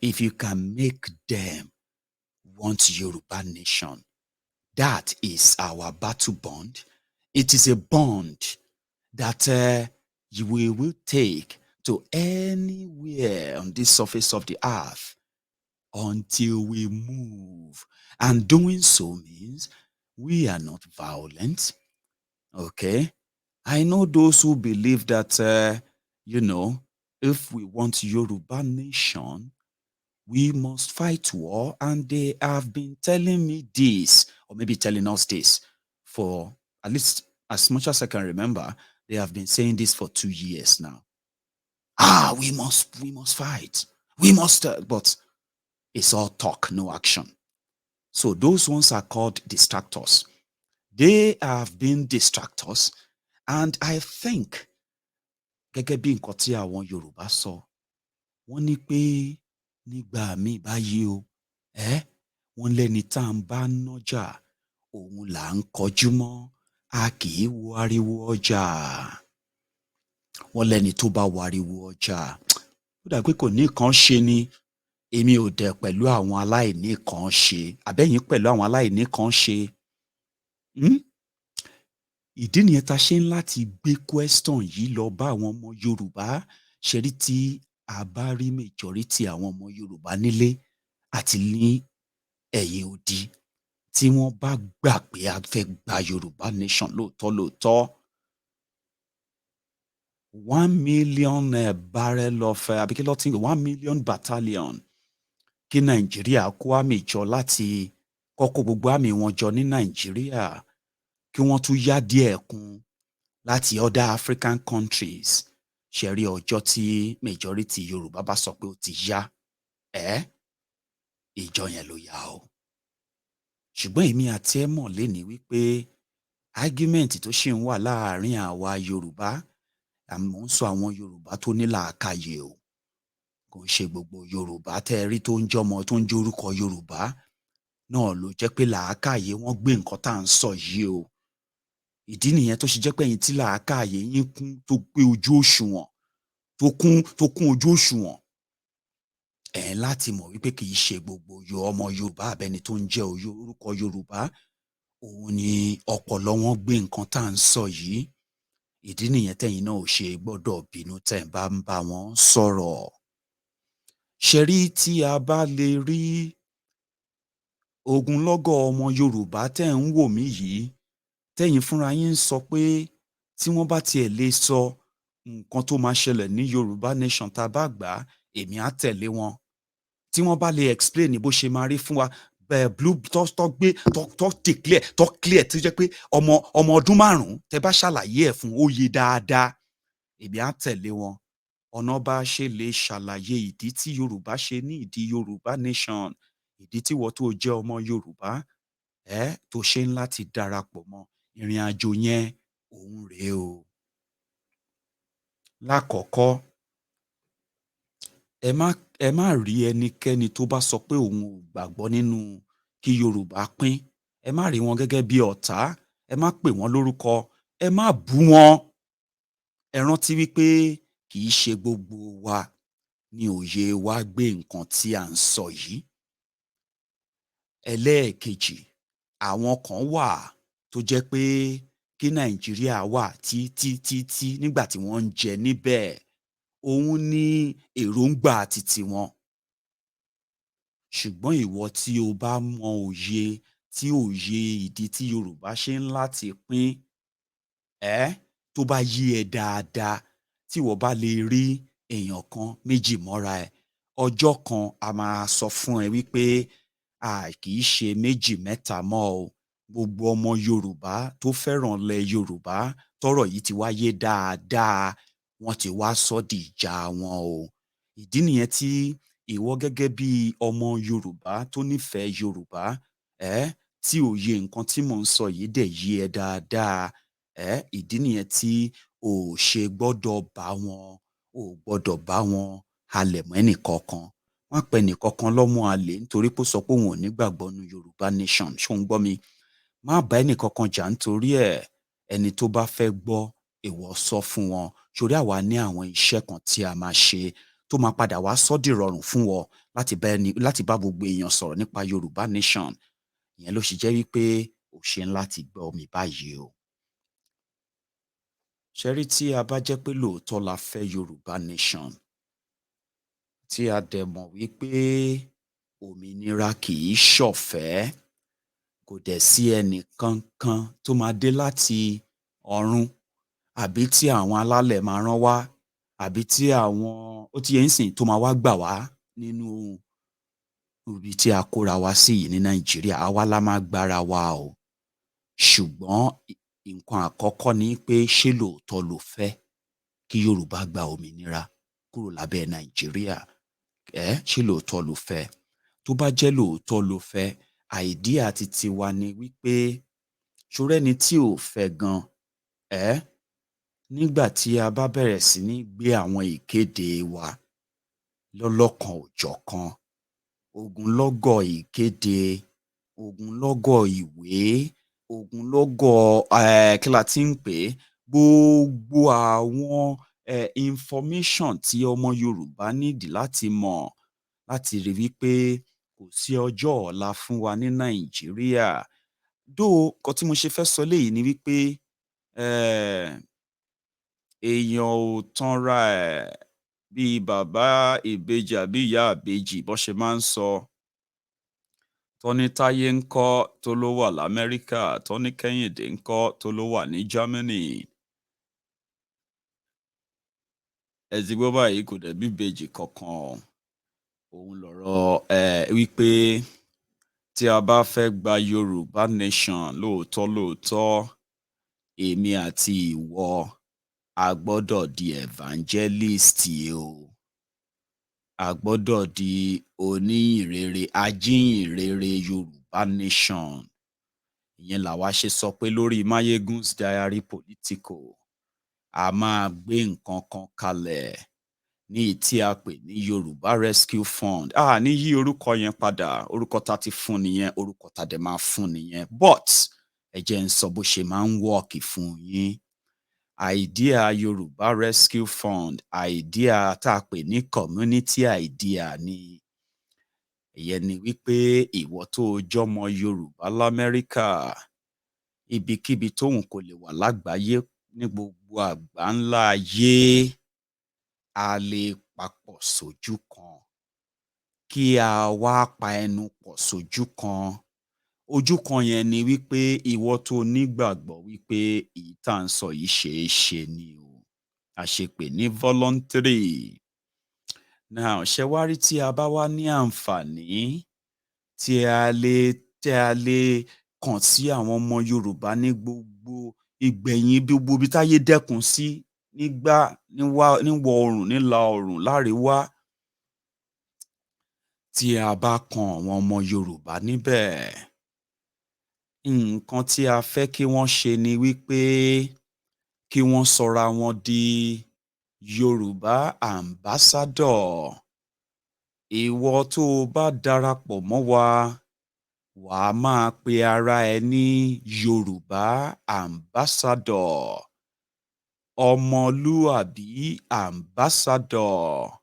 if you can make them want Yoruba nation, that is our battle bond. It is a bond that we will take to anywhere on this surface of the earth until we move. And doing so means we are not violent. Okay? I know those who believe that, if we want Yoruba nation, we must fight war. And they have been telling me this, or maybe telling us this, for at least as much as I can remember. They have been saying this for 2 years now. We must fight. We must, but it's all talk, no action. So those ones are called distractors. They have been distractors. And I think, gẹ́gẹ́ bí nǹkan tí àwọn Yorùbá sọ, wọ́n ní pé nígbà míì báyìí o, wọ́n lẹ́ni tá à ń bá nájà, òun là ń kọjú mọ́, a kì í wo ariwo ọjà. Wọ́n lẹ́ni tó bá wo ariwo ọjà, ó dà pé kò ní nǹkan ṣe ni. Èmi ò dẹ̀ pẹ̀lú àwọn aláìní kan ṣe, àbẹ́yìn pẹ̀lú àwọn aláìní kan ṣe. Ìdí nìyẹn ta ṣe ń láti gbé question yìí lọ bá àwọn ọmọ Yorùbá. Ṣe rí tí a bá rí majority àwọn ọmọ Yorùbá nílé àti ní ẹ̀yìn odi, tí wọ́n bá gbà pé a fẹ́ gba Yorùbá nation lóòótọ́, 1 million barrel of àbí kí ló ti ń gbé 1 million battalion kí Nàìjíríà kó àmì jọ láti kọ́kọ́ gbogbo àmì wọn jọ ní Nàìjíríà, kí wọ́n tún yá díẹ̀ kún láti other African countries. Ṣe rí ọjọ́ tí majority Yorùbá bá sọ pé ó ti yá, ìjọ yẹn ló yá o. Ṣùgbọ́n èmi àti ẹ mọ̀ lénìí wípé argument tó ṣì ń wà láàárín àwa Yorùbá, mò ń sọ àwọn Yorùbá tó ní làákàyè o. Kò ń ṣe gbogbo Yorùbá tẹ́ rí tó ń jọmọ tó ń jórúkọ Yorùbá náà ló jẹ́ pé làákàyè wọ́n gbé nǹkan tá à ń sọ yìí o. Ìdí nìyẹn tó ṣe jẹ́ pé ẹ̀yin tí làákàyè yín kún tó gbé ojú òṣùwọ̀n, tó kún ojú òṣùwọ̀n, láti mọ̀ wípé kì í ṣe gbogbo ọmọ Yorùbá àbẹ́ni tó ń jẹ́ orúkọ Yorùbá òun ni ọpọlọ wọn gbé nǹkan tá à ń sọ yìí. Ìdí nìyẹn tẹ́yin náà ò ṣe gbọ́dọ̀ bínú tẹ́ ń bá wọn sọ̀rọ̀. Ṣe rí tí a bá lè rí ogunlọ́gọ̀ ọmọ Yorùbá tẹ́ ń wò mí yìí, tẹ́yin fúnra yín sọ pé tí wọ́n bá tiẹ̀ lè sọ nǹkan tó máa ṣẹlẹ̀ ní Yorùbá nation tá a bá gbà, èmi á tẹ̀lé wọn. Tí wọ́n bá lè explain bó ṣe máa rí fún wa, blue tó gbé tó declare tó clear tó jẹ́ pé ọmọ ọdún 5 tẹ́ bá ṣàlàyé ẹ̀ fún ó yé dáadáa, èmi á tẹ̀lé wọn. Ọ̀nà bá ṣe lè ṣàlàyé ìdí tí Yorùbá ṣe ní ìdí Yorùbá nation, ìdí tí wọ́n tó jẹ́ ọmọ Yorùbá, tó ṣe ń láti darapọ̀ mọ́ ìrìn àjò yẹn, òun rèé o. Lákọ̀ọ́kọ́, ẹ má rí ẹnikẹ́ni tó bá sọ pé òun ò gbàgbọ́ nínú kí Yorùbá pín, ẹ má rí wọn gẹ́gẹ́ bí ọ̀tá, ẹ má pè wọ́n lórúkọ, ẹ má bú wọn. Ẹ rántí wípé kì í ṣe gbogbo wa ni òye wa gbé nǹkan tí à ń sọ yìí. Ẹlẹ́ẹ̀kejì, àwọn kan wà tó jẹ́ pé kí Nàìjíríà wà títí nígbà tí wọ́n ń jẹ níbẹ̀, òun ní èròǹgbà titi wọn. Ṣùgbọ́n ìwọ tí o bá mọ òye ìdí tí Yorùbá ṣe ń láti pín, tó bá yé ẹ dáadáa, tí ìwọ bá lè rí èèyàn kan méjì mọ́ra ẹ, ọjọ́ kan a máa sọ fún ẹ wípé kì í ṣe méjì mẹ́ta mọ́ o. Gbogbo ọmọ Yorùbá tó fẹ́ràn ilẹ̀ Yorùbá tọ́rọ̀ yìí ti wáyé dáadáa, wọ́n ti wá sọ di ìjà wọn o. Ìdí nìyẹn tí ìwọ gẹ́gẹ́ bí ọmọ Yorùbá tó nífẹ̀ẹ́ Yorùbá, tí òye nǹkan tí mò ń sọ yìí dẹ̀ yé ẹ dáadáa, ìdí nìyẹn tí o ò ṣe gbọ́dọ̀ bá wọn halẹ̀ mọ́ ẹnìkankan. Má pe ẹnìkankan lọ́mọ àlè nítorí pé ó sọ pé òun ò ní gbàgbọ́ nínú Yorùbá nation. Ṣé ò ń gbọ́ mi? Má bá ẹnìkankan jà nítorí ẹ̀. Ẹni tó bá fẹ́ gbọ́, ìwọ sọ fún wọn. Ṣorí àwa ní àwọn iṣẹ́ kan tí a máa ṣe tó máa padà wá sọ́ dìrọ̀rùn fún wọn láti bá gbogbo èèyàn sọ̀rọ̀ nípa Yorùbá nation. Ìyẹn ló ṣe jẹ́ wípé o ṣe ń láti gbọ́ mi báyìí o. Ṣé rí tí a bá jẹ́ pé lóòótọ́ la fẹ́ Yorùbá nation, tí a dẹ̀ mọ̀ wípé òmìnira kì í ṣọ̀fẹ́, kò dẹ̀ sí ẹnì kankan tó máa dé láti ọ̀run àbí tí àwọn alálẹ̀ máa rán wá àbí tí àwọn ó ti yé ńsìn tó máa wá gbà wá nínú ibi tí a kóra wá sí yìí ní Nàìjíríà. Àwa la máa gbára wa o. Ṣùgbọ́n nǹkan àkọ́kọ́ ni pé ṣé lóòótọ́ lo fẹ́ kí Yorùbá gba òmìnira kúrò lábẹ́ Nàìjíríà? Ṣé lóòótọ́ lo fẹ́? Tó bá jẹ́ lóòótọ́ lo fẹ́, idea titi wa ni wípé ṣorẹ́ni tí ò fẹ́ gan, nígbà tí a bá bẹ̀rẹ̀ sí ní gbé àwọn ìkéde wa lọ́lọ́kan òjọ̀kan, ogunlọ́gọ̀ ìkéde, ogunlọ́gọ̀ ìwé, ogunlọ́gọ̀ kí la ti ń pè é, gbogbo àwọn information tí ọmọ Yorùbá need láti mọ̀ láti rí wípé kò sí ọjọ́ ọ̀la fún wa ní Nàìjíríà. Nǹkan tí mo ṣe fẹ́ sọ léyìí ni wípé èèyàn ò tanra ẹ̀ bí bàbá ìbejì àbí ìyá ìbejì bó ṣe máa ń sọ. Tọ́ní Táyé ńkọ́ tó ló wà l'Amẹ́ríkà, tọ́ní Kẹ́hìndé ńkọ́ tó ló wà ní Germany. Ẹ ti gbọ́ báyìí, kò dẹ̀ bí ìbejì kankan. Òun lọ̀rọ̀ wípé tí a bá fẹ́ gba Yorùbá nation lóòótọ́, èmi àti ìwọ a gbọ́dọ̀ di evangelist o. A gbọ́dọ̀ di oníhìnrere, ajíhìnrere Yorùbá nation. Ìyẹn làwa ṣe sọ pé lórí Mayegun's Diary Political, a máa gbé nǹkan kan kalẹ̀ ní tí a pè ní Yorùbá Rescue Fund. Ní yí orúkọ yẹn padà, orúkọ ta ti fún nìyẹn, orúkọ ta dẹ̀ máa fún nìyẹn. But ẹ jẹ́ n sọ bó ṣe máa ń work fún yín. Idea Yorùbá Rescue Fund, idea tá a pè ní community idea ni. Ìyẹn ni wípé ìwọ tó jọmọ Yorùbá l'Amẹ́ríkà, ibikíbi tóun kò lè wà lágbàáyé ní gbogbo àgbáńlá ayé, a lè papọ̀ sójú kan. Kí a wá pa ẹnu pọ̀ sójú kan. Ojú kan yẹn ni wípé ìwọ tó nígbàgbọ́ wípé èyí tá ń sọ yìí ṣeé ṣe ni o. A ṣe pè ní voluntary. Now, ṣé wá rí tí a bá wá ní àǹfààní tí a lè kàn sí àwọn ọmọ Yorùbá ní gbogbo ìgbẹ̀yìn gbogbo ibi táyé dẹ́kun sí, níwọ̀ oòrùn, nílà oòrùn, láríwá. Tí a bá kan àwọn ọmọ Yorùbá níbẹ̀, nǹkan tí a fẹ́ kí wọ́n ṣe ni wípé kí wọ́n sọra wọn di Yorùbá ambassador. Ìwọ tó o bá darapọ̀ mọ́ wa, wà á máa pe ara ẹ ní Yorùbá ambassador. Ọmọlúàbí ambassador.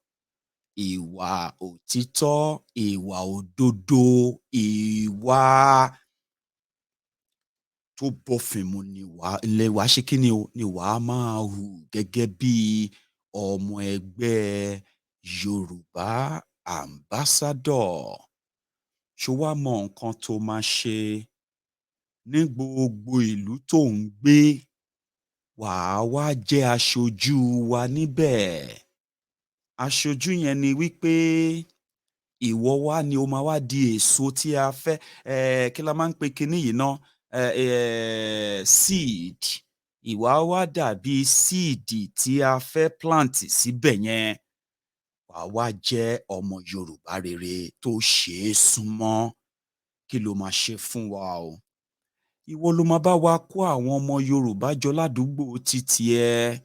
Ìwà òtítọ́, ìwà òdodo, ìwà tó bófin mu ni wà á ṣe kí ni o, ni wà á máa hù gẹ́gẹ́ bí ọmọ ẹgbẹ́ Yorùbá ambassador. Ṣó wá mọ nǹkan tó máa ṣe ní gbogbo ìlú tó ń gbé? Wà á wá jẹ́ aṣojú wa níbẹ̀. Aṣojú yẹn ni wípé ìwọ wá ni o máa wá di èso tí a fẹ́, kí la máa ń pe kinní yìí ná? Seed. Ìwọ á wá dàbí seed tí a fẹ́ plant síbẹ̀ yẹn. Wà á wá jẹ́ ọmọ Yorùbá rere tó ṣe é súnmọ́. kí ló máa ṣe fún wa o? Ìwọ ló máa bá wa kó àwọn ọmọ Yorùbá jọ ládùúgbò títí ẹ.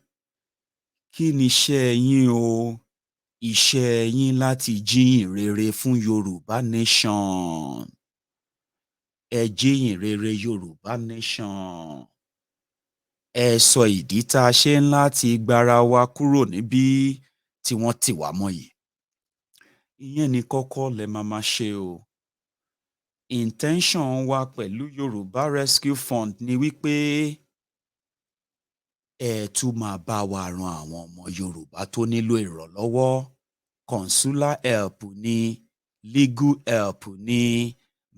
Kí ni iṣẹ́ yín o? Iṣẹ́ yín láti jíhìn rere fún Yorùbá nation. Ẹ jíhìn rere Yorùbá nation. Ẹ sọ ìdí tá a ṣe ń láti gbára wa kúrò níbí tí wọ́n tì wá mọ́ yìí. Ìyẹn ni kọ́kọ́ lẹ máa ṣe o. Intention wa pẹ̀lú Yorùbá Rescue Fund ni wípé ẹ tún máa bá wa ran àwọn ọmọ Yorùbá tó nílò ìrànlọ́wọ́. Consular help ni, legal help ni,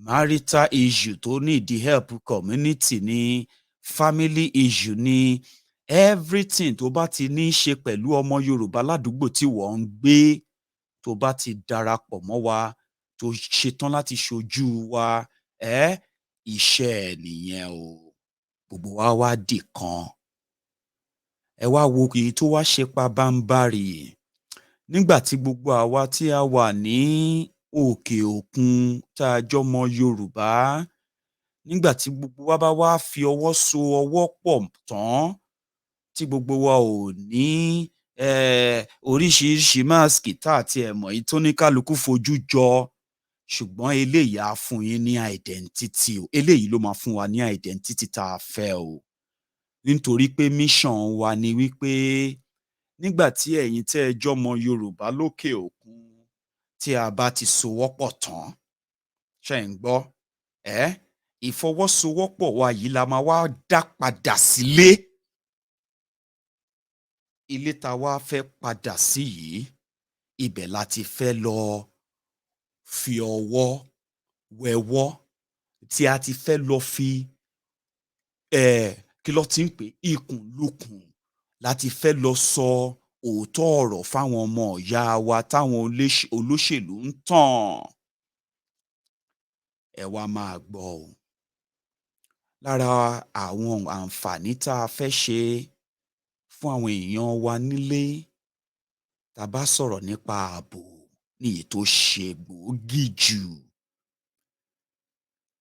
marital issue tó need help community ni, family issue ni, everything tó bá ti ní í ṣe pẹ̀lú ọmọ Yorùbá ládùúgbò tí wọ́n ń gbé, tó bá ti darapọ̀ mọ́ wa, tó ṣetán láti ṣojú wa, iṣẹ́ ẹ nìyẹn o. Gbogbo wa wá dì kan. Ẹ wá wo èyí tó wá ṣe pabambarì. Nígbà tí gbogbo àwa tí a wà ní òkè òkun tá a jọmọ Yorùbá, nígbà tí gbogbo wa bá wá fi ọwọ́ so ọwọ́ pọ̀ tán, tí gbogbo wa ò ní oríṣiríṣi máàsì tá àti ẹ̀mọ̀ yìí tó ní kálukú fojú jọ, ṣùgbọ́n eléyìí á fún yín ní identity o. Eléyìí ló máa fún wa ní identity tá a fẹ́ o. Nítorí pé mission wa ni wípé nígbà tí ẹ̀yin tẹ́ ẹ jọmọ Yorùbá lókè òkun, tí a bá ti sowọ́pọ̀ tán, ṣé ń gbọ́? Ìfọwọ́sowọ́pọ̀ wa yìí la máa wá dá padà sílé. Ilé tá a wá fẹ́ padà sí yìí, ibẹ̀ la ti fẹ́ lọ fi ọwọ́ wẹwọ́, tí a ti fẹ́ lọ fi kí ló ti ń pè, ikùn lukùn, láti fẹ́ lọ sọ òótọ́ ọ̀rọ̀ fáwọn ọmọ ìyá wa táwọn olóṣèlú ń tàn. Ẹ wá máa gbọ́ o. Lára àwọn àǹfààní tá a fẹ́ ṣe fún àwọn èèyàn wa nílé, tá a bá sọ̀rọ̀ nípa ààbò ní èyí tó ṣe gbòógì jù.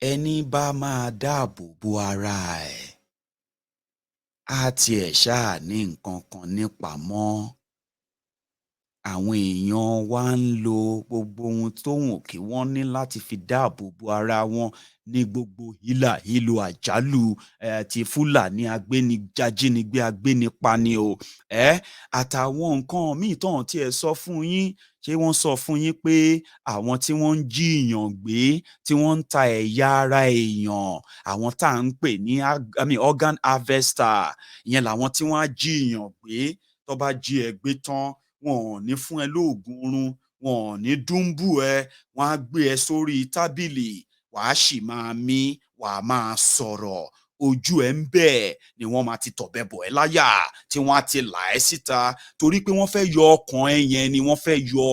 Ẹni bá máa dáàbò bo ara ẹ̀, á tiẹ̀ ṣáà ní nǹkan kan nípamọ́. Àwọn èèyàn wa ń lo gbogbo ohun tó wù kí wọ́n ní láti fi dáàbò bo ara wọn ní gbogbo hílàhílo àjálù ti Fúlàní ajínigbé agbénipani o. Àtàwọn nǹkan míì tán tí ẹ sọ fún yín, ṣé wọ́n sọ fún yín pé àwọn tí wọ́n ń jí èèyàn gbé, tí wọ́n ń ta ẹ̀yà ara èèyàn, àwọn tá à ń pè ní organ harvester, ìyẹn làwọn tí wọ́n á jí èèyàn gbé, tó bá jí ẹ gbé tán, wọn ò ní fún ẹ lóògùn oorun, wọn ò ní dúnbù ẹ, wọn á gbé ẹ sórí tábìlì, wàá sì máa mí, wàá máa sọ̀rọ̀, ojú ẹ ń bẹ̀ ni wọ́n máa ti tọ̀bẹ bọ̀ ẹ́ láyà, tí wọ́n á ti là ẹ́ síta, torí pé wọ́n fẹ́ yọ ọkàn ẹ yẹn ni wọ́n fẹ́ yọ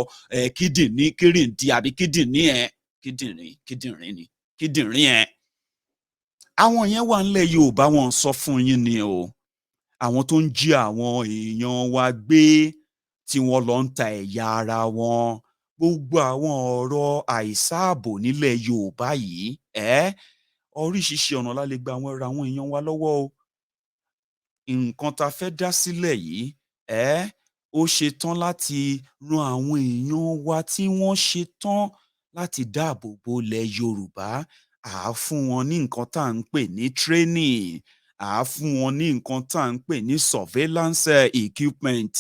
kíndìnrín ẹ. Àwọn yẹn wà nílẹ̀ Yorùbá, wọn sọ fún yín ni o. Àwọn tó ń jí àwọn èèyàn wa gbé, tí wọ́n lọ ń ta ẹ̀yà ara wọn, gbogbo àwọn ọ̀rọ̀ àìsáàbò nílẹ̀ Yorùbá yìí, oríṣiríṣi ọ̀nà la lè gba àwọn èèyàn wa lọ́wọ́ o. Nǹkan tá a fẹ́ dá sílẹ̀ yìí, ó ṣetán láti ran àwọn èèyàn wa tí wọ́n ṣetán láti dáàbò bo ilẹ̀ Yorùbá. À á fún wọn ní nǹkan tá à ń pè ní training, à á fún wọn ní nǹkan tá à ń pè ní surveillance equipment,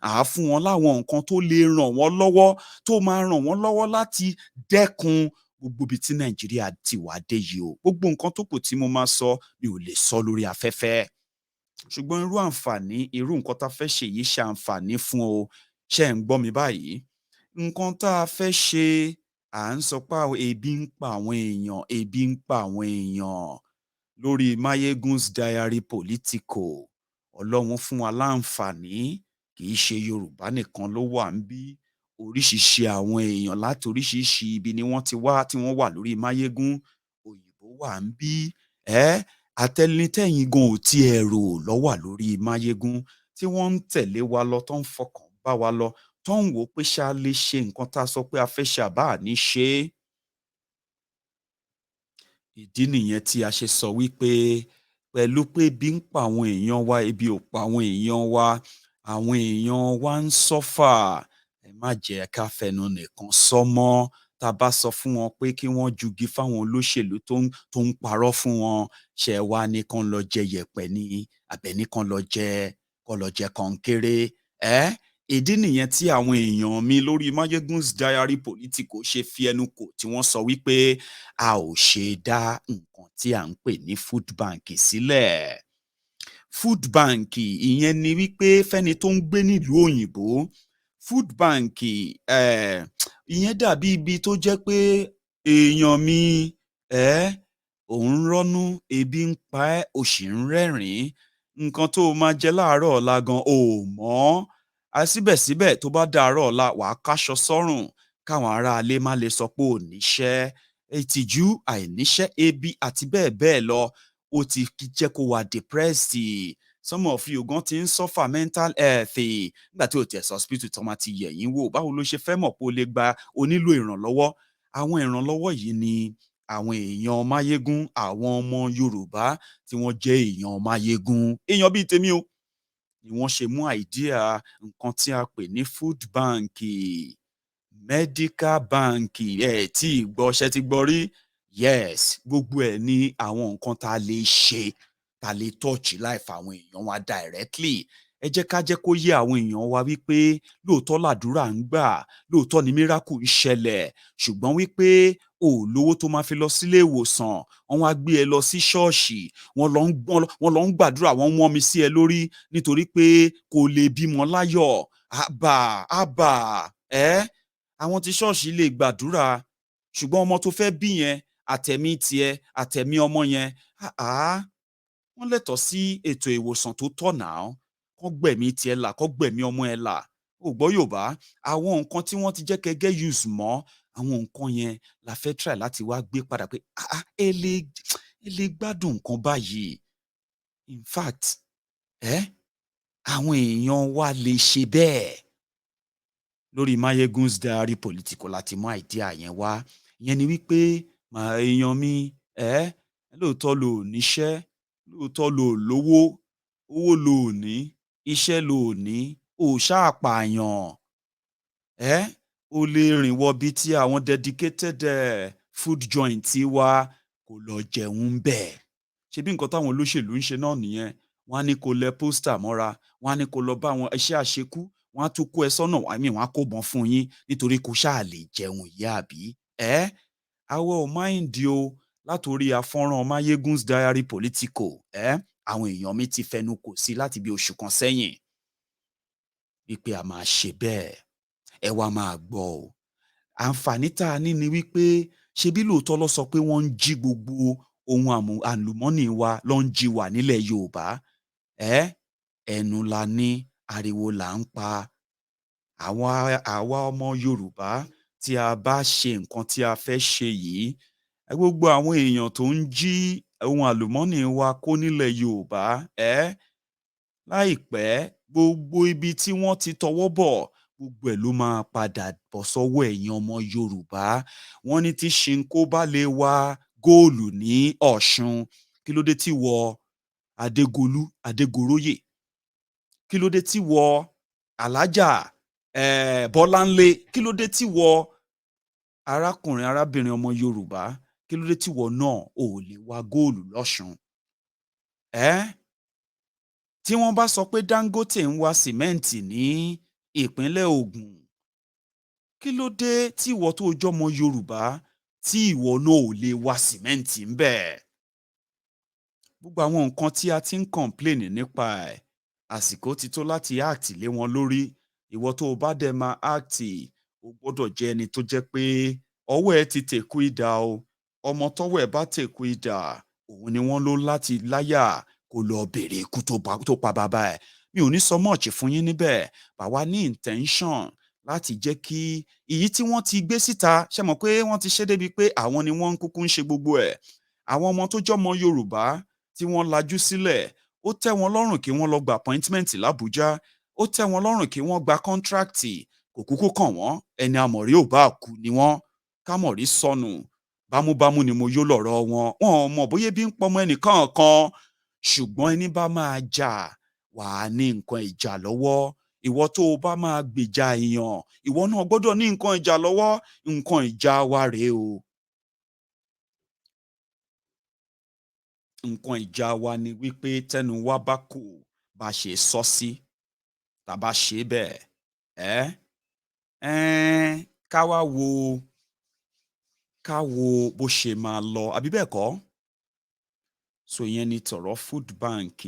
à á fún wọn láwọn nǹkan tó lè ràn wọ́n lọ́wọ́, tó máa ràn wọ́n lọ́wọ́ láti dẹ́kun gbogbo ibi tí Nàìjíríà ti wá dé yìí o. Gbogbo nǹkan tó kù tí mo máa sọ, mi ò lè sọ lórí afẹ́fẹ́. Ṣùgbọ́n irú nǹkan tá a fẹ́ ṣe yìí ṣe àǹfààní fún o. Ṣé ń gbọ́ mi báyìí? Nǹkan tá a fẹ́ ṣe, à ń sọ pé ebi ń pa àwọn èèyàn lórí Mayegun's Diary Politico. Ọlọ́run fún wa láǹfààní, kì í ṣe Yorùbá nìkan ló wà níbí. Oríṣiríṣi àwọn èèyàn láti oríṣiríṣi ibi ni wọ́n ti wá, tí wọ́n wà lórí Mayegun. Òyìnbó wà níbí, àtẹnitẹ́yìn gan ò tiẹ̀ rò ló wà lórí Mayegun, tí wọ́n ń tẹ̀lé wa lọ, tó ń fọkàn bá wa lọ, tó ń wò ó pé ṣá lè ṣe nǹkan tá a sọ pé a fẹ́ ṣe àbá ní ṣe é. ìdí nìyẹn tí a ṣe sọ wípé pẹ̀lú pé ebi ń pa àwọn èèyàn wa, ebi ò pa àwọn èèyàn wa, àwọn èèyàn wa ń sọ́fà. Ẹ má jẹ́ ká fẹnu nìkan sọ mọ́. Tá a bá sọ fún wọn pé kí wọ́n jugi fáwọn olóṣèlú tó ń parọ́ fún wọn, ṣé wá ní kán lọ jẹ yẹ̀pẹ̀ ni àbẹ́ní kán lọ jẹ kọnkéré? Ìdí nìyẹn tí àwọn èèyàn mi lórí Mayegun's Diary Politico ṣe fi ẹnu kò tí wọ́n sọ wípé a ò ṣe dá nǹkan tí à ń pè ní food bank sílẹ̀. Food bank ìyẹn ni wípé fẹ́ni tó ń gbé nílùú òyìnbó, food bank ìyẹn dàbí ibi tó jẹ́ pé èèyàn mi ò ń rọ́nú, ebi ń pa ẹ́, o sì ń rẹ́rìn-ín, nǹkan tó o máa jẹ láàárọ̀ ọ̀la gan ò mọ̀. Síbẹ̀síbẹ̀ tó bá dàárọ̀ ọ̀la wàá káṣọ sọ́rùn káwọn aráalé má lè sọ pé ò níṣẹ́. Ìtìjú, àìníṣẹ́, ebi àti bẹ́ẹ̀ bẹ́ẹ̀ lọ ó ti jẹ́ kó wà depressed. Some of you gan ti ń suffer mental health nígbà tí o tẹ̀ sọ hospital tó máa ti yẹ̀ yín wò. Báwo ló ṣe fẹ́ mọ̀ pé o nílò ìrànlọ́wọ́? Àwọn ìrànlọ́wọ́ yìí ni àwọn èèyàn Máyégún, àwọn ọmọ Yorùbá tí wọ́n jẹ́ èèyàn Máyégún, èèyàn bíi tèmi o, ni wọ́n ṣe mú idea nǹkan tí a pè ní food bank, medical bank. Tí ìgbọ́ ṣe ti gbọ́ rí? Yes, gbogbo ẹ̀ ní àwọn nǹkan tá a lè ṣe, tá a lè touch life àwọn èèyàn wa directly. Ẹ jẹ́ ká jẹ́ kó yé àwọn èèyàn wa wípé lóòótọ́ làdúrà ń gbà, lóòótọ́ ni miracle ń ṣẹlẹ̀, ṣùgbọ́n wípé o ò lówó tó máa fi lọ sílé ìwòsàn, wọ́n wá gbé ẹ lọ sí ṣọ́ọ̀ṣì, wọ́n lọ ń gbàdúrà, wọ́n wọ́n mi sí ẹ lórí nítorí pé kò lè bímọ láyọ̀. Àbà àwọn tí ṣọ́ọ̀ṣì lè gbàdúrà, ṣùgbọ́n ọmọ tó fẹ́ bí yẹn, àtẹ̀mí tiẹ̀, àtẹ̀mí ọmọ yẹn, wọ́n lẹ́tọ̀ọ́ sí ètò ìwòsàn tó tọ́ náà. Kán gbẹ̀mí tiẹ̀ là, kán gbẹ̀mí ọmọ ẹ là. O gbọ́ Yorùbá? Àwọn nǹkan tí wọ́n ti jẹ́ kẹ́gẹ́ use mọ́, àwọn nǹkan yẹn la fẹ́ try láti wá gbé padà pé ẹ lè gbádùn nǹkan báyìí. In fact, àwọn èèyàn wa lè ṣe bẹ́ẹ̀. Lórí Mayegun's Diary Politico láti mú idea yẹn wá. Ìyẹn ni wípé èèyàn mi, lóòótọ́ lo ò níṣẹ́, lóòótọ́ lo ò lówó, owó lo ò ní, iṣẹ́ lo ò ní, o ṣáà pààyàn. O lè rìn wọ bí tí àwọn dedicated food joint wa kò lọ jẹun bẹ́ẹ̀. Ṣebí nǹkan táwọn olóṣèlú ń ṣe náà nìyẹn. Wọ́n á ní kó lẹ pósítà mọ́ra, wọ́n á ní kó lọ bá àwọn iṣẹ́ àṣekú, wọ́n á tún kó ẹ sọ́nà, wọ́n á kó bọn fún yín nítorí kó ṣáà lè jẹun yìí àbí? Àwa ò mind o látòrí afọ́nrán Mayegun's Diary Politico. Àwọn èèyàn mi ti fẹnu kò sí láti bí oṣù kan sẹ́yìn wípé a máa ṣe bẹ́ẹ̀. Ẹ wá máa gbọ́ o. Àǹfààní tá a ní ni wípé ṣebí lóòótọ́ ló sọ pé wọ́n ń jí gbogbo ohun àlùmọ́nì wa ló ń jí wà nílẹ̀ Yorùbá. Ẹnu la ní, ariwo là ń pa. Àwa ọmọ Yorùbá tí a bá ṣe nǹkan tí a fẹ́ ṣe yìí, gbogbo àwọn èèyàn tó ń jí ohun àlùmọ́nì wa kó nílẹ̀ Yorùbá, láìpẹ́ gbogbo ibi tí wọ́n ti tọwọ́ bọ̀, gbogbo ẹ̀ ló máa padà bọ́ sọ́wọ́ ẹ̀yin ọmọ Yorùbá. Wọ́n ní tí Ṣinkó bá lè wa góòlù ní Ọ̀ṣun, kí ló dé tí wọ Adégoróyè? Kí ló dé tí wọ Alájà Bọ́láńlé? Kí ló dé tí wọ arákùnrin arábìnrin ọmọ Yorùbá? Kí ló dé tí wọ náà ò lè wa góòlù lọ́ṣun? Tí wọ́n bá sọ pé Dangote ń wa sìmẹ́ǹtì ní ìpínlẹ̀ Ògùn, kí ló dé tí ìwọ tó jọmọ Yorùbá tí ìwọ náà ò lè wa sìmẹ́ǹtì ń bẹ̀? Gbogbo àwọn nǹkan tí a ti ń complain nípa ẹ̀, àsìkò ti tó láti act lé wọn lórí. Ìwọ tó o bá dẹ̀ máa act, o gbọ́dọ̀ jẹ́ ẹni tó jẹ́ pé ọwọ́ ẹ ti tèkú idà o. Ọmọ tọ́wọ́ ẹ̀ bá tèkú idà, òun ni wọ́n lò láti láyà kó lọ bèrè ikú tó pa bàbá ẹ̀. Mi ò ní sọ much fún yín níbẹ̀. Bàwa ní intention láti jẹ́ kí èyí tí wọ́n ti gbé síta, ṣé mọ̀ pé wọ́n ti ṣe débi pé àwọn ni wọ́n ń kúkú ń ṣe gbogbo ẹ̀. Àwọn ọmọ tó jọmọ Yorùbá tí wọ́n lajú sílẹ̀, ó tẹ́ wọn lọ́rùn kí wọ́n lọ gba appointment l'Abuja, ó tẹ́ wọn lọ́rùn kí wọ́n gba contract, kò kúkú kàn wọ́n. Ẹni àmọ̀rí ò bá kú ni wọ́n, kámọ̀rí sọnù. bámúbámú ni mo yó lọ̀rọ̀ wọn. Wọn ò mọ̀ bóyá ebi ń pọmọ ẹnìkọ̀ọ̀kan, ṣùgbọ́n ẹní bá máa jà, wà á ní nǹkan ìjà lọ́wọ́. Ìwọ tó o bá máa gbèjà èèyàn, ìwọ náà gbọ́dọ̀ ní nǹkan ìjà lọ́wọ́. Nǹkan ìjà wa rèé o. Nǹkan ìjà wa ni wípé tẹ́nu wa bá kò bá ṣe sọ sí, tá bá ṣe bẹ́ẹ̀, ká wá wo bó ṣe máa lọ, àbí bẹ́ẹ̀ kọ́? So ìyẹn ni tọ̀rọ̀ food bank.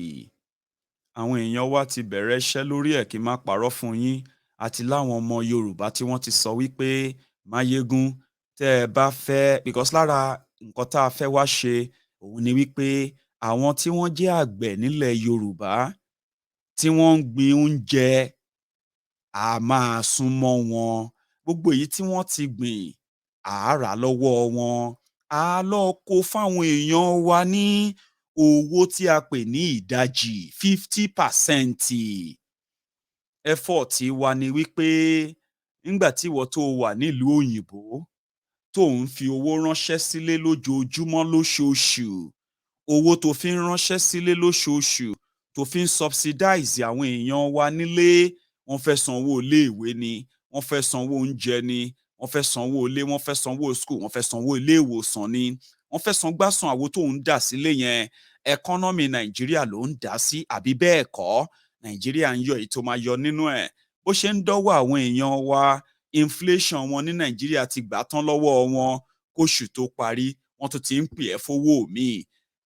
Àwọn èèyàn wa ti bẹ̀rẹ̀ iṣẹ́ lórí ẹ̀ kí n má parọ́ fún yín. Àti láwọn ọmọ Yorùbá tí wọ́n ti sọ wípé Máyégún, tẹ́ ẹ bá fẹ́, because lára nǹkan tá a fẹ́ wá ṣe òun ni wípé àwọn tí wọ́n jẹ́ àgbẹ̀ nílẹ̀ Yorùbá tí wọ́n ń gbin oúnjẹ, a máa súnmọ́ wọn. Gbogbo èyí tí wọ́n ti gbìn, à á rà lọ́wọ́ wọn. À á lọ kó fáwọn èèyàn wa ní owó tí a pè ní ìdajì 50%. Effort wa ni wípé nígbà tí ìwọ tó wà nílùú òyìnbó tó ń fi owó ránṣẹ́ sílé lójoojúmọ́ lóṣooṣù, owó tó fi ń ránṣẹ́ sílé lóṣooṣù tó fi ń subsidize àwọn èèyàn wa nílé, wọ́n fẹ́ sanwó iléèwé ni, wọ́n fẹ́ sanwó oúnjẹ ni, wọ́n fẹ́ sanwó ilé, wọ́n fẹ́ sanwó school, wọ́n fẹ́ sanwó ilé ìwòsàn ni, wọ́n fẹ́ san gbásùn àwo tó ń dà sílé yẹn. Ẹkọ́nọ́mì Nàìjíríà ló ń dá sí, àbí bẹ́ẹ̀ kọ́? Nàìjíríà ń yọ èyí tó máa yọ nínú ẹ̀. Bó ṣe ń dọ́wọ́ àwọn èèyàn wa, inflation wọn ní Nàìjíríà ti gbà tán lọ́wọ́ wọn, kóṣù tó parí wọ́n tún ti ń pè ẹ́ fowó míì.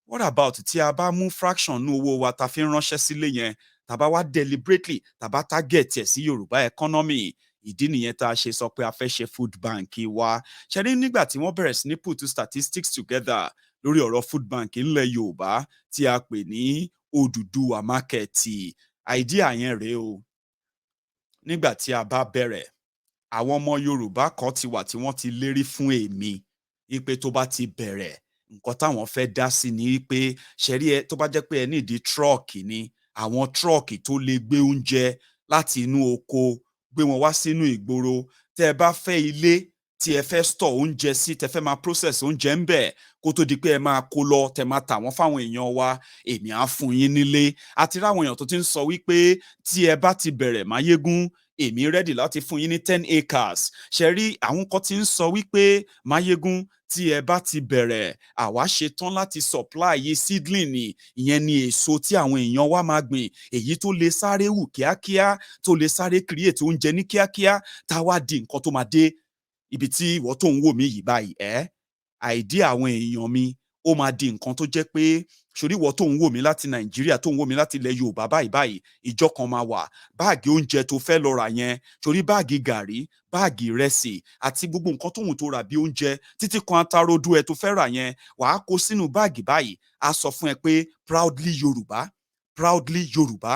What about tí a bá mú fraction nú owó wa ta fi ń ránṣẹ́ sílé yẹn, tá bá wá deliberately tá bá target ẹ̀ sí Yorùbá economy? Ìdí nìyẹn tá a ṣe sọ pé a fẹ́ ṣe food bank wa. Ṣé rí nígbà tí wọ́n bẹ̀rẹ̀ sí ní put statistics together lórí ọ̀rọ̀ food bank ńlẹ̀ Yorùbá tí a pè ní Odùduwà market, idea yẹn rèé o. Nígbà tí a bá bẹ̀rẹ̀, àwọn ọmọ Yorùbá kan ti wà tí wọ́n ti lérí fún èmi wípé tó bá ti bẹ̀rẹ̀, nǹkan táwọn fẹ́ dá sí ni wípé ṣẹ̀rí ẹ tó bá jẹ́ pé ẹ nídìí trọ́ọ̀kì ni, àwọn trọ́ọ̀kì tó lè gbé oúnjẹ láti inú oko gbé wọn wá sínú ìgboro. Tẹ́ ẹ bá fẹ́ ilé tí ẹ fẹ́ store oúnjẹ sí, tẹ́ fẹ́ máa process oúnjẹ ń bẹ̀ kó tó di pé ẹ máa kó lọ, tẹ́ máa tà wọ́n fáwọn èèyàn wa, èmi á fún yín nílé. Àti ráwọn èèyàn tó ti ń sọ wípé tí ẹ bá ti bẹ̀rẹ̀ Máyégún, èmi ready láti fún yín ní 10 acres. Ṣé rí àwọn kan ti ń sọ wípé Máyégún, tí ẹ bá ti bẹ̀rẹ̀, àwa ṣetán láti supply yìí seedling ni, ìyẹn ni èso tí àwọn èèyàn wa máa gbìn, èyí tó lè sáré hù kíákíá, tó lè sáré create oúnjẹ ní kíákíá, tá a wá di nǹkan tó máa dé ibi tí ìwọ tó ń wò mí yìí báyìí. Idea àwọn èèyàn mi ó máa di nǹkan tó jẹ́ pé ṣorí ìwọ tó ń wò mí láti Nàìjíríà, tó ń wò mí láti ilẹ̀ Yorùbá báyìí, ìjọ kan máa wà, báàgì oúnjẹ tó fẹ́ lọ rà yẹn, ṣorí báàgì gàrí, báàgì ìrẹsì àti gbogbo nǹkan tóhun tó rà bí oúnjẹ títí kan atarodo ẹ tó fẹ́ rà yẹn, wàá kó sínú báàgì báyìí, á sọ fún ẹ pé proudly Yorùbá, proudly Yorùbá.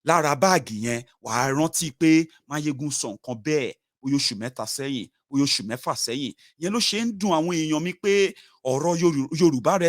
Lára báàgì yẹn wàá rántí pé Máyégún sọ nǹkan bẹ́ẹ̀ bóyá oṣù mẹ́ta sẹ́yìn, bóyá oṣù mẹ́fà sẹ́yìn. Ìyẹn ló ṣe ń dùn àwọn èèyàn mi pé ọ̀rọ̀ Yorùbá rẹ